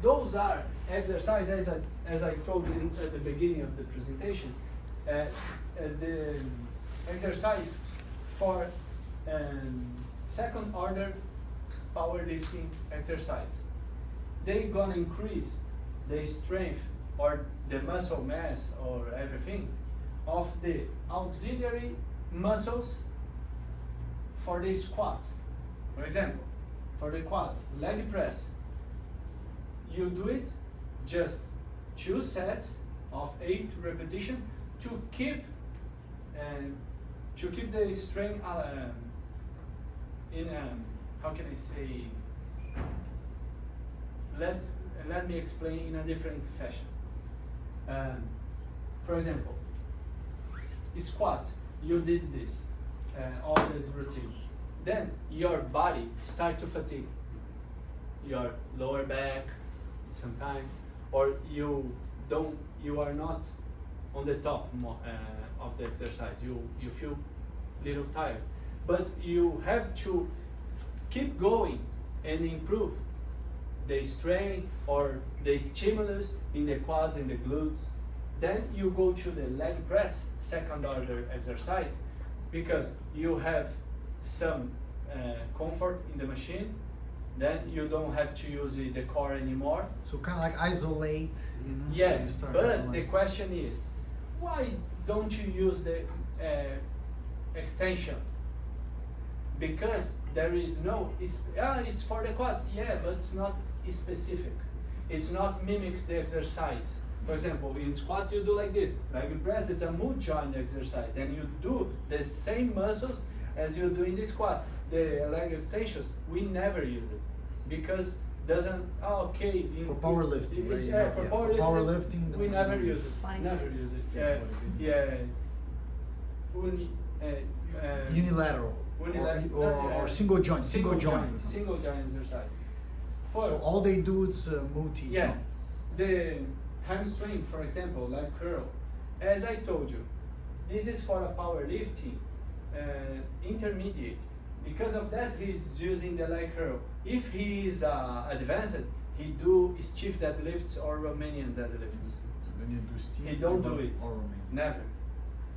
Those are exercises, as I told you at the beginning of the presentation, the exercise for second order powerlifting exercise. They're gonna increase the strength or the muscle mass or everything of the auxiliary muscles for the squat. For example, for the quads, leg press, you do it just 2 sets of 8 repetitions to keep the strength in how can I say? Let me explain in a different fashion. For example, squat, you did this, all this routine. Then your body start to fatigue. Your lower back sometimes, or you are not on the top of the exercise. You feel little tired. but you have to keep going and improve the strength or the stimulus in the quads and the glutes. Then you go to the leg press, second order exercise, because you have some comfort in the machine. Then you don't have to use the core anymore.
So kind of like isolate, you know?
Yeah,
So you start
but
kind of
the
like-
question is, why don't you use the extension? Because there is no, it's for the quads, yeah, but it's not specific. It's not mimics the exercise. For example, in squat you do like this. Leg press, it's a multi-joint exercise. Then you do the same muscles as you do in the squat. The leg extensions, we never use it because doesn't. Okay.
For powerlifting, right?
It's,
Yeah,
for
yeah, for
powerlifting,
powerlifting,
we
no,
never
no.
use it.
Fine.
Never use it. Yeah.
Unilateral. Or single joint, single joint.
Single joint exercise.
So all they do is multi
Yeah,
joint.
the hamstring, for example, leg curl. As I told you, this is for a powerlifting intermediate. Because of that, he's using the leg curl. If he is advanced, he do stiff deadlifts or Romanian deadlifts.
So then you do stiff.
He don't do it.
Or Romanian.
Never.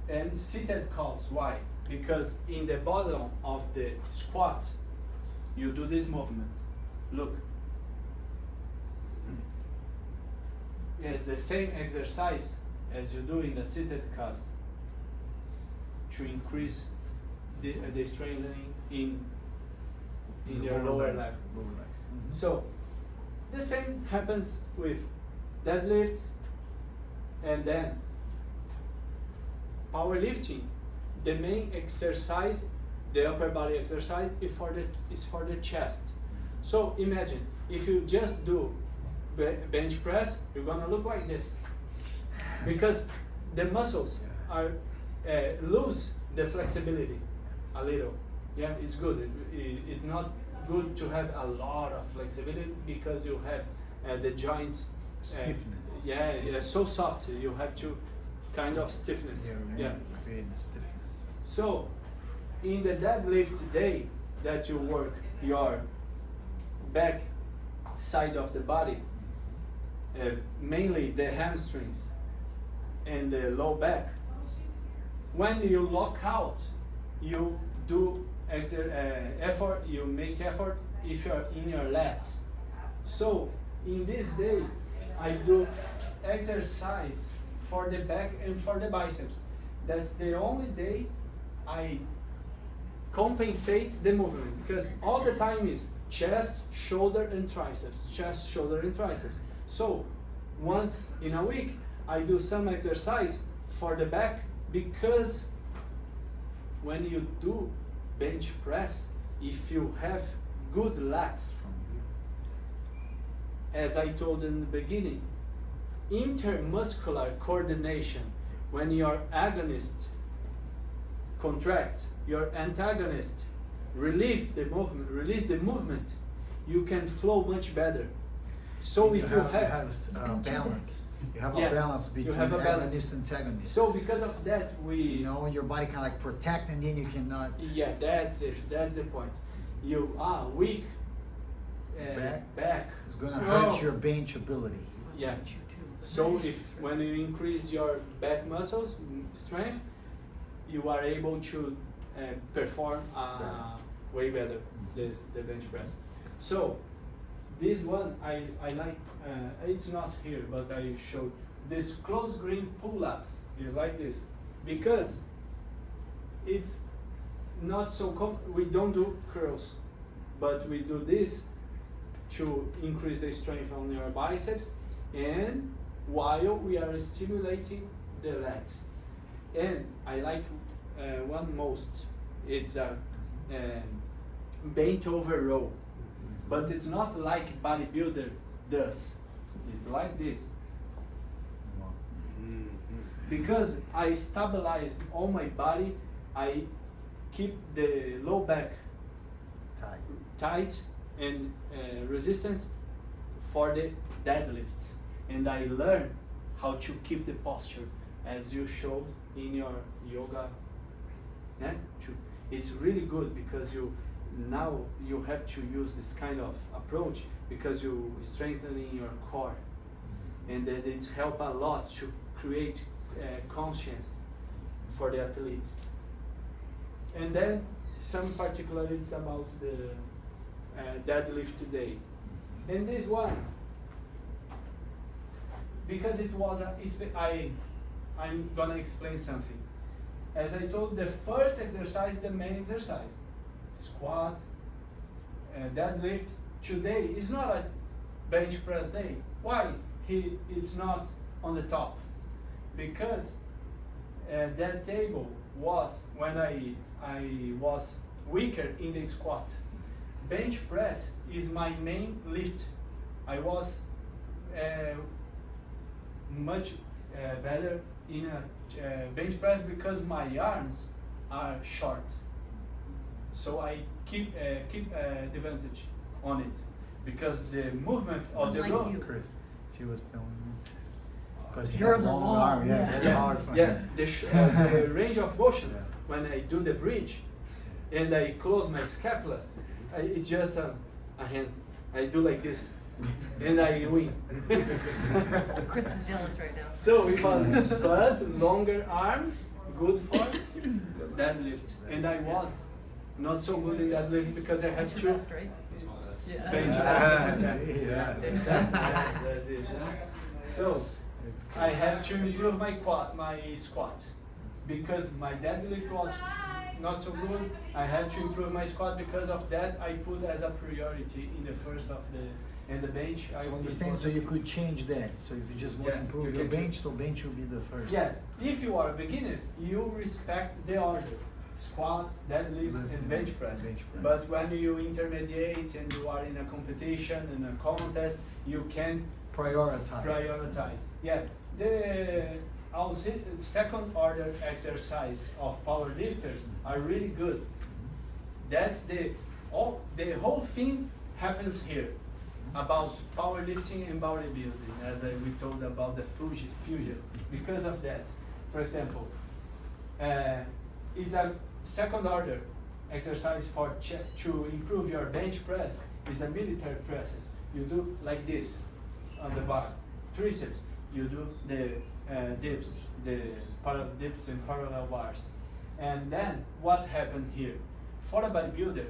And seated calves. Why? Because in the bottom of the squat, you do this movement. Look. It's the same exercise as you do in the seated calves to increase the strengthening in
The
your lower leg.
Lower leg.
So the same happens with deadlifts, and then powerlifting. The main exercise, the upper body exercise, is for the chest. So imagine if you just do bench press, you're gonna look like this because the muscles are lose the flexibility a little. Yeah, it's good. It's not good to have a lot of flexibility because you have the joints
Stiffness.
yeah, so soft. You have to kind of stiffness. Yeah.
Create the stiffness.
So, in the deadlift day that you work your back side of the body, mainly the hamstrings and the low back, when you lock out, you do effort, you make effort if you're in your lats. So, in this day, I do exercise for the back and for the biceps. That's the only day I compensate the movement because all the time is chest, shoulder, and triceps. Chest, shoulder, and triceps. So once in a week, I do some exercise for the back because when you do bench press, if you have good lats, as I told in the beginning, intermuscular coordination, when your agonist contracts, your antagonist release the movement, you can flow much better. So if you have
balance, you have
Yeah,
a balance
you
between
have a balance.
agonist and antagonist.
so because of that
you know, your body kind of like protect, and then you cannot.
yeah, that's it. That's the point. You are weak back.
It's gonna
Oh.
hurt your bench ability.
Yeah. So when you increase your back muscles strength, you are able to perform way better the bench press. So this one I like. It's not here, but I showed this close green pull-ups is like this because it's not so we don't do curls, but we do this to increase the strength on your biceps and while we are stimulating the lats. And I like one most, it's a bent over row, but it's not like bodybuilder does, it's like this. Because I stabilized all my body, I keep the low back tight and resistance for the deadlifts, and I learn how to keep the posture as you showed in your yoga. Yeah? it's really good because now you have to use this kind of approach because you strengthening your core, and that it help a lot to create conscience for the athlete. And then some particularities about the deadlift today. And this one, because it was I'm gonna explain something. As I told, the first exercise, the main exercise, squat, deadlift. Today is not a bench press day. Why? It's not on the top, because that table was when I was weaker in the squat. Bench press is my main lift. I was much better in a bench press because my arms are short. So I keep advantage on it because the movement of the
Like
rope.
you.
Chris, she was telling me. Because he
Yours
has
are
long
long,
arm, yeah,
yeah.
very
Yeah,
hard for
yeah.
him.
The range of motion
Yeah.
when I do the bridge and I close my scapulas, it's just a hand. I do like this and I win.
Chris is jealous right now.
So if I squat, longer arms, good for deadlifts. And I was not so good in deadlift because I had
Bench your
to
best, right? Yeah.
bench
Yeah.
press. That's it. So
It's
I have to improve my squat because my deadlift was not so good. I have to improve my squat because of that. I put as a priority in the first of the bench. I
So
would
understand,
put-
so you could change that. So if you just want to
Yeah,
improve
you
your
can
bench, so bench will be the first.
Yeah, if you are a beginner, you respect the order: squat, deadlift,
Lift
and
and
bench press.
bench press.
But when you intermediate and you are in a competition and a contest, you can prioritize. Yeah, the second order exercise of powerlifters are really good. That's the whole thing happens here about powerlifting and bodybuilding, as we told about the fusion. Because of that, for example, it's a second order exercise to improve your bench press is a military presses. You do like this on the bar. Triceps, you do the dips, the dips and parallel bars. And then what happened here? For a bodybuilder,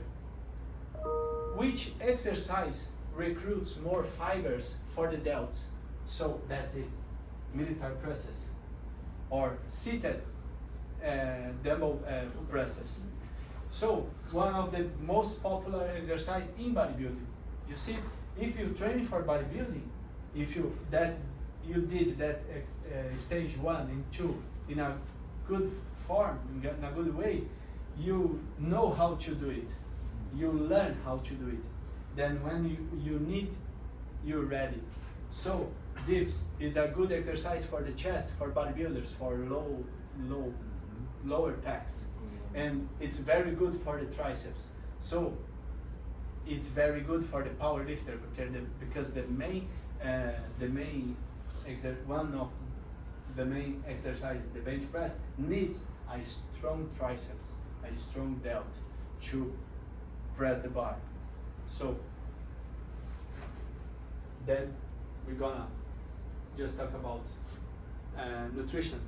which exercise recruits more fibers for the delts? So that's it, military presses or seated dumbbell presses. So one of the most popular exercise in bodybuilding. You see, if you train for bodybuilding, if you did that stage 1 and 2 in a good form, in a good way, you know how to do it. You learn how to do it. Then when you need, you're ready. So dips is a good exercise for the chest, for bodybuilders, for lower packs, and it's very good for the triceps. So it's very good for the power lifter because one of the main exercise, the bench press, needs a strong triceps, a strong delt to press the bar. So then we're gonna just talk about nutrition,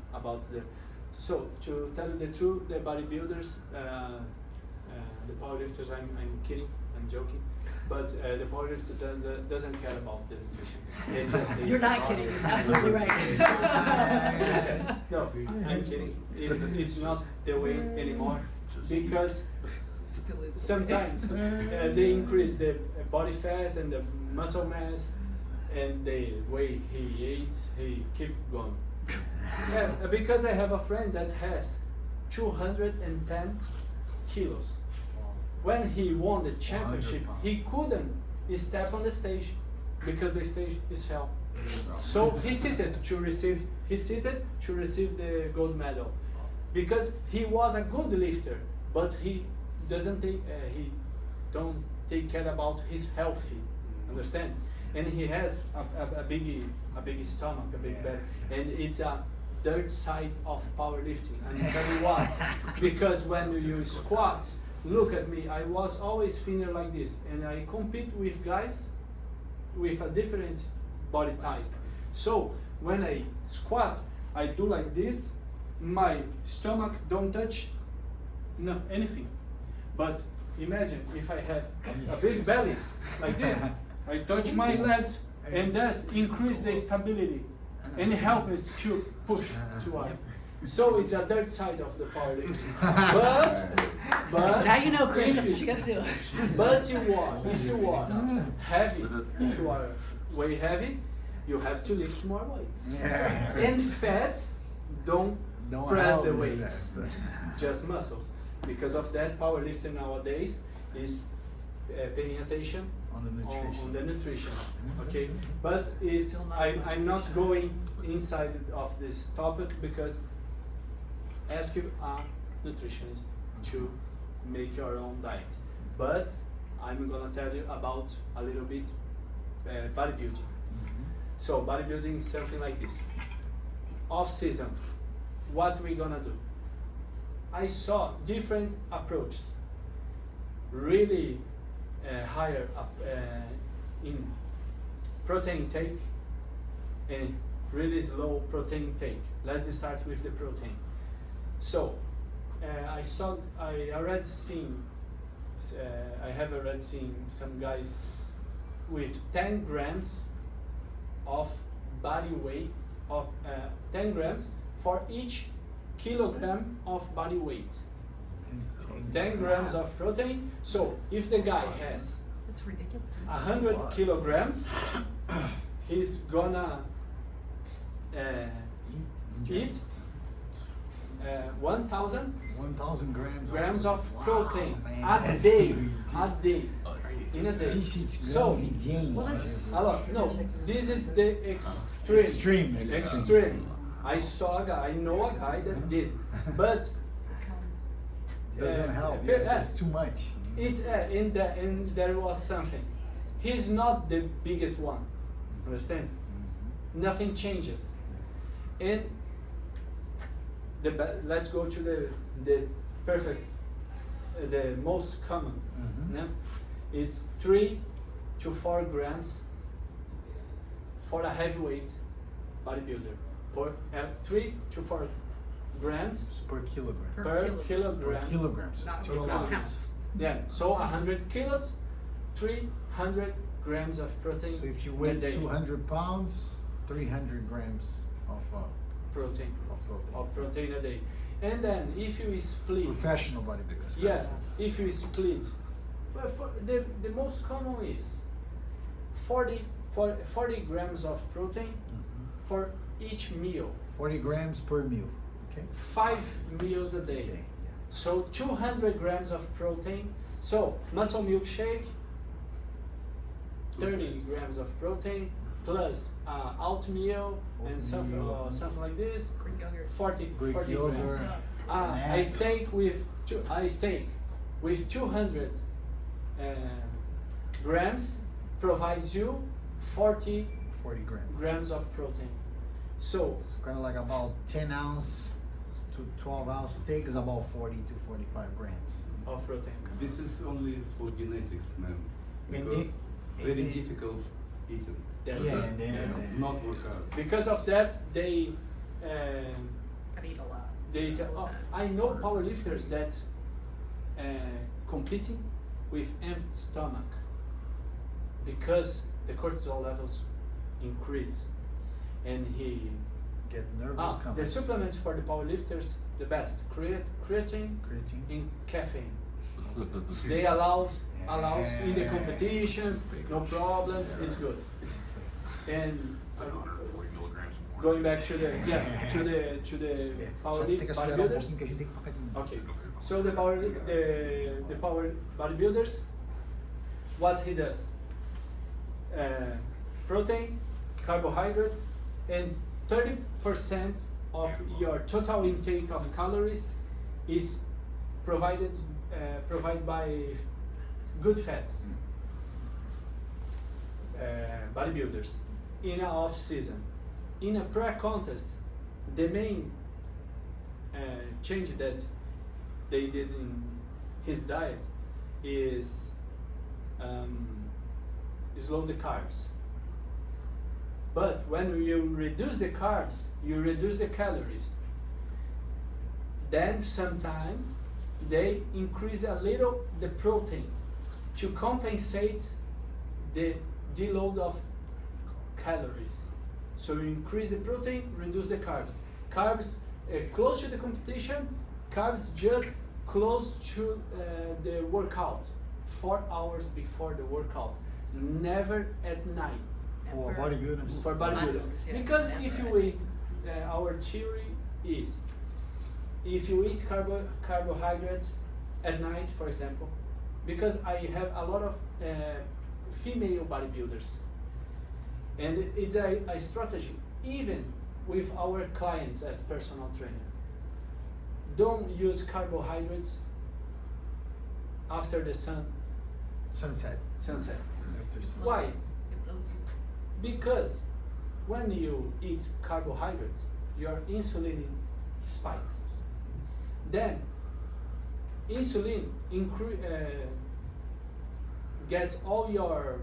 so to tell you the truth, the bodybuilders, the powerlifters, I'm kidding, I'm joking, but the powerlifter doesn't care about the nutrition. They just eat
You're not
hard.
kidding, it's absolutely right.
No, I'm kidding. It's not the way anymore because
Still is.
sometimes they increase the body fat and the muscle mass, and the way he eats, he keep going. Yeah, because I have a friend that has 210 kilos. When he won the championship, he couldn't step on the stage because the stage is hell. So he seated to receive the gold medal because he was a good lifter, but he don't take care about his healthy, understand? And he has a big stomach, a big belly, and it's a dirt side of powerlifting. And I'll tell you what, because when you squat, look at me, I was always thinner like this, and I compete with guys with a different body type. So when I squat, I do like this, my stomach don't touch anything. But imagine if I have a big belly like this, I touch my legs, and that's increase the stability and help us to push to up. So it's a dirt side of the powerlifting. But
Now you know, Chris,
if
that's what you gotta do.
But if you are heavy, if you are way heavy, you have to lift more weights.
Yeah.
And fat, don't press
help
the
me with
weights,
that.
just muscles. Because of that, powerlifting nowadays is paying attention
On the nutrition.
on the nutrition. Okay, but it's
Still not
I'm not going inside of this topic because ask a nutritionist to make your own diet. But I'm gonna tell you about a little bit bodybuilding. So bodybuilding is something like this. Off season, what we gonna do? I saw different approaches. Really higher up in protein intake and really slow protein intake. Let's start with the protein. So I have already seen some guys with 10 grams of body weight of 10 grams for each kilogram of body weight. 10 grams of protein. So if the guy has
It's ridiculous.
100 kilograms, he's gonna eat 1,000
1,000 grams.
grams of
Wow,
protein
man,
a
that's
day,
ridiculous.
in a day.
1000
So,
grams de dia.
Well, that's-
a lot. No, this is the extreme.
Extreme.
I saw a guy, I know a guy that did, but
Doesn't help.
yeah,
Yeah, it's too much.
it's and there was something. He's not the biggest one. Understand? Nothing changes, and let's go to the perfect, the most common. Yeah? It's 3 to 4 grams for a heavyweight bodybuilder. 3 to 4 grams
It's per kilogram.
Per
per
kilo.
kilogram.
Per kilogram, so
Not
it's
per
still a lot.
pound.
Yeah, so 100 kilos, 300 grams of protein.
So if you
a
weigh
day.
200 pounds, 300 grams of
protein
protein.
of protein a day, and then if you split,
Professional bodybuilders.
yeah, if you split, well, for the most common is 40 grams of protein for each meal,
40 grams per meal. Okay.
5 meals a day.
Okay.
So 200 grams of protein. So muscle milkshake, 30 grams of protein plus oatmeal and something
Oatmeal.
something like this.
Greek yogurt.
40
Greek
40
yogurt.
grams.
Banana.
A steak with 200 grams provides you 40
40 grams.
grams of protein. So
It's kind of like about 10 ounce to 12 ounce steak is about 40 to 45 grams.
of protein.
This is only for genetics, man.
And
Because
the-
very
and the-
difficult eating.
That's
Yeah,
it.
and then
Yeah.
Not workout.
Because of that, they
Gotta eat a lot.
tell, I know powerlifters that competing with empty stomach because the cortisol levels increase, and
get nervous coming.
the supplements for the powerlifters the best creatine
Creatine.
and caffeine. They allows in the competitions, no problems, it's good. And going back to the
Yeah, só tem que acelerar
bodybuilders.
pouquinho que a gente tem que tocar de novo.
Okay, so the power bodybuilders, what he does? Protein, carbohydrates, and 30% of your total intake of calories is provided by good fats. Bodybuilders in a off season. In a pre-contest, the main change that they did in his diet is low the carbs. But when you reduce the carbs, you reduce the calories. Then sometimes they increase a little the protein to compensate the deload of calories. So you increase the protein, reduce the carbs. Carbs close to the competition, carbs just close to the workout, 4 hours before the workout, never at night.
For bodybuilders.
For bodybuilders.
Yeah,
Because
never
if
at
you eat, our theory is, if you eat carbohydrates at night, for example, because I have a lot of female bodybuilders, and it's a strategy, even with our clients as personal trainer. Don't use carbohydrates after the
Sunset.
sunset.
After sunset.
Why?
It bloats you.
Because when you eat carbohydrates, your insulin spikes. Then insulin gets all your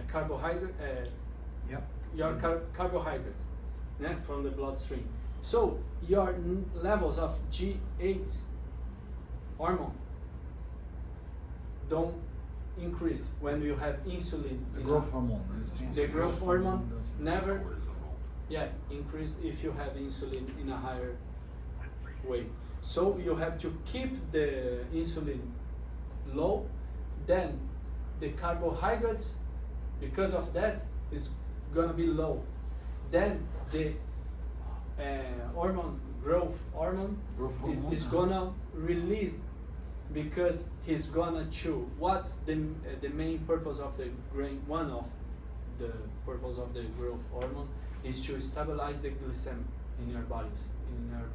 carbohydrate,
Yep.
carbohydrate from the bloodstream. So your levels of G8 hormone don't increase when you have insulin.
The
in
growth
a-
hormone.
The growth hormone
doesn't-
never, increase if you have insulin in a higher way. So you have to keep the insulin low, then the carbohydrates, because of that, is gonna be low. Then the growth hormone
Growth hormone,
is gonna release, because he's gonna chew. What's the main purpose of the grain? One of the purpose of the growth hormone is to stabilize the glycemic in your bodies.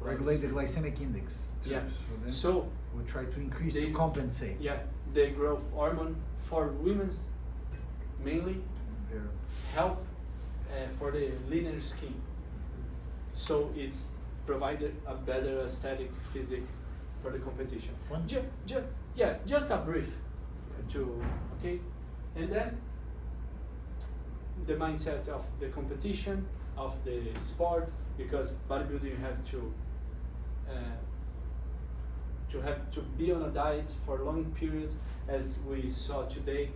Regulate the glycemic index too.
Yeah.
Then
So
we'll try to increase
they-
to compensate.
yeah, the growth hormone for women's mainly
Very.
help for the leaner skin. So it's provided a better aesthetic physique for the competition.
One-
Just a brief okay? And then the mindset of the competition, of the sport, because bodybuilding you have to be on a diet for long periods, as we saw today.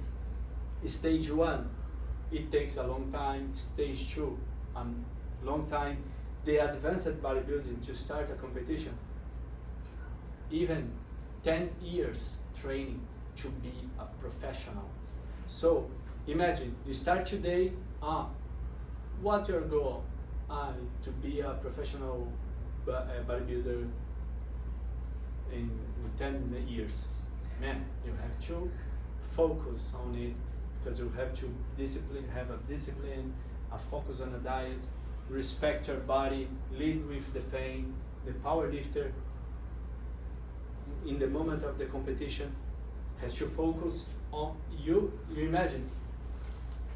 Stage 1, it takes a long time. Stage 2, a long time. The advanced bodybuilding, to start a competition, even 10 years training to be a professional. So imagine you start today, what's your goal? To be a professional bodybuilder in 10 years. Man, you have to focus on it, because you have to have a discipline, a focus on a diet, respect your body, lead with the pain. The power lifter in the moment of the competition has to focus on you. You imagine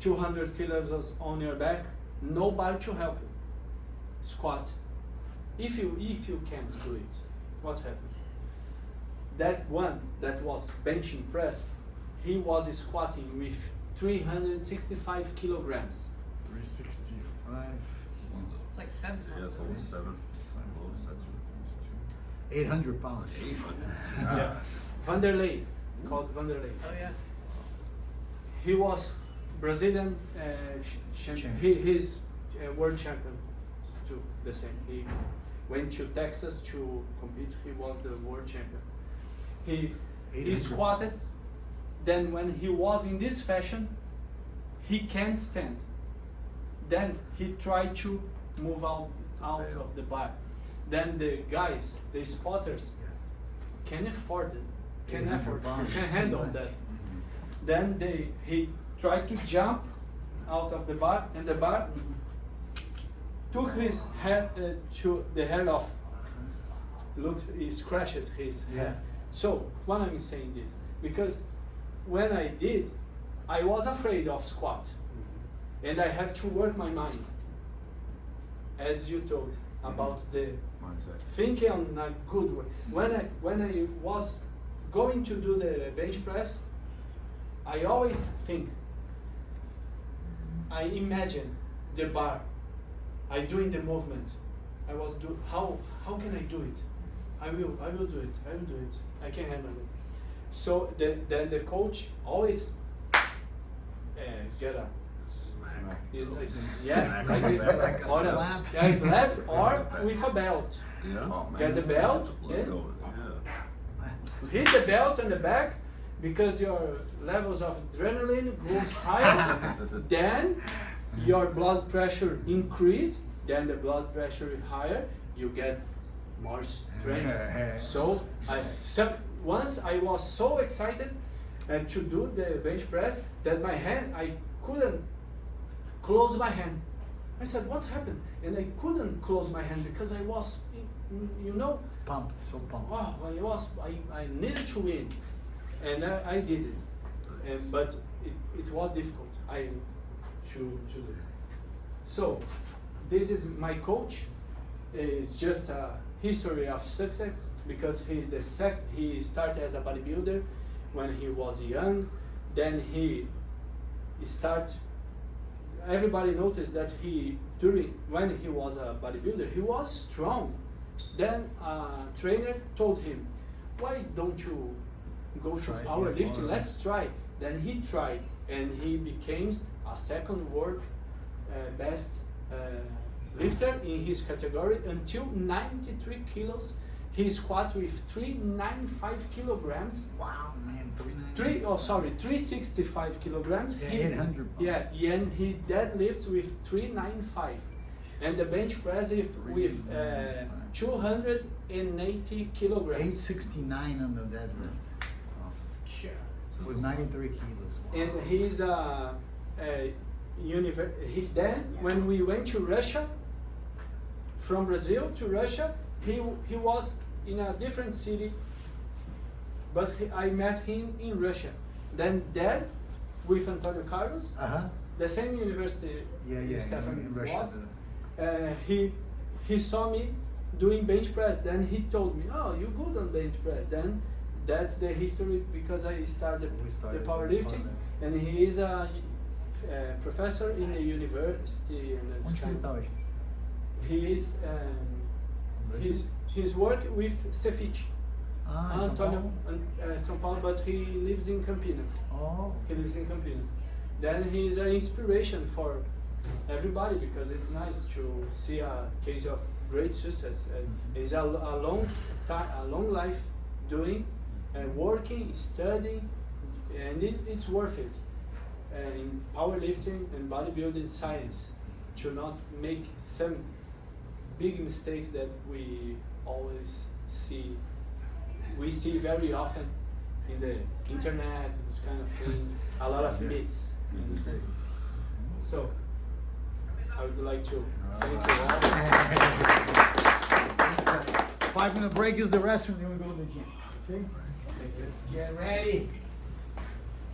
200 kilos on your back, nobody to help you. Squat. If you can't do it, what happened? That one that was benching press, he was squatting with 365 kilograms.
365.
It's like 7
Yes,
pounds.
almost 7.
800 pounds.
Yeah. Vanderlei, called Vanderlei.
Oh yeah.
He was Brazilian champion. He's world champion too. The same. He went to Texas to compete. He was the world champion. He
800.
squatted. Then when he was in this fashion, he can't stand. Then he tried to move out of the bar. Then the guys, the spotters, can afford it. Can
800
afford.
pounds
Can
is too
handle
much.
that. Then he tried to jump out of the bar, and the bar took his head to the head off. Looked, he scratched his
Yeah.
head. So why I'm saying this? Because when I did, I was afraid of squat, and I had to work my mind. as you told about the
Mindset.
thinking on a good way. When I was going to do the bench press, I always think, I imagine the bar, I doing the movement. I was how can I do it? I will do it. I can handle it. So then the coach always get up.
Smack.
Is like, yeah, like this,
Like a
or
slap.
yeah, slap or with a belt.
Yeah. Oh, man.
Get the belt,
Look
yeah.
over there.
Hit the belt on the back because your levels of adrenaline goes higher. Then your blood pressure increase. Then the blood pressure is higher. You get more strength. So once I was so excited to do the bench press that my hand, I couldn't close my hand. I said, what happened? And I couldn't close my hand because I was, you know,
Pumped, so pumped.
wow, I needed to win. And I did it. But it was difficult. I should do it. So this is my coach. It's just a history of success because he started as a bodybuilder when he was young. Then he everybody noticed that when he was a bodybuilder, he was strong. Then a trainer told him, why don't you go to
Try, yeah,
powerlifting?
powerlifting.
Let's try. Then he tried and he became a second world best lifter in his category until 93 kilos. He squat with 395 kilograms.
Wow, man,
365 kilograms.
Yeah,
He-
800 pounds.
Yeah, and he deadlifts with 395, and the bench press with 280 kilograms.
869 on the deadlift. With 93 kilos. Wow.
And he's then when we went to Russia, from Brazil to Russia, he was in a different city, but I met him in Russia. Then there, with Antonio Carlos,
Uh-huh.
the same university
Yeah,
Stefan
in Russia.
was, he saw me doing bench press. Then he told me, "Oh, you're good on bench press." Then that's the history because I started
We started
the powerlifting,
powerlifting.
and he is a professor in the university, and it's
Onde que ele
kind
tá
of,
hoje?
he is
Brasil?
his work with Cefic,
Ah, em São
Antonio,
Paulo?
São Paulo, but he lives in Campinas.
Oh,
He lives in Campinas. Then he is an inspiration for everybody because it's nice to see a case of great success. It's a long time, a long life doing, working, studying, and it's worth it. In powerlifting and bodybuilding science, to not make some big mistakes that we always see. We see very often in the internet, this kind of thing, a lot of myths. So, I would like to thank you all.
5-minute break is the restroom, then we go to the gym. Okay? Let's get ready.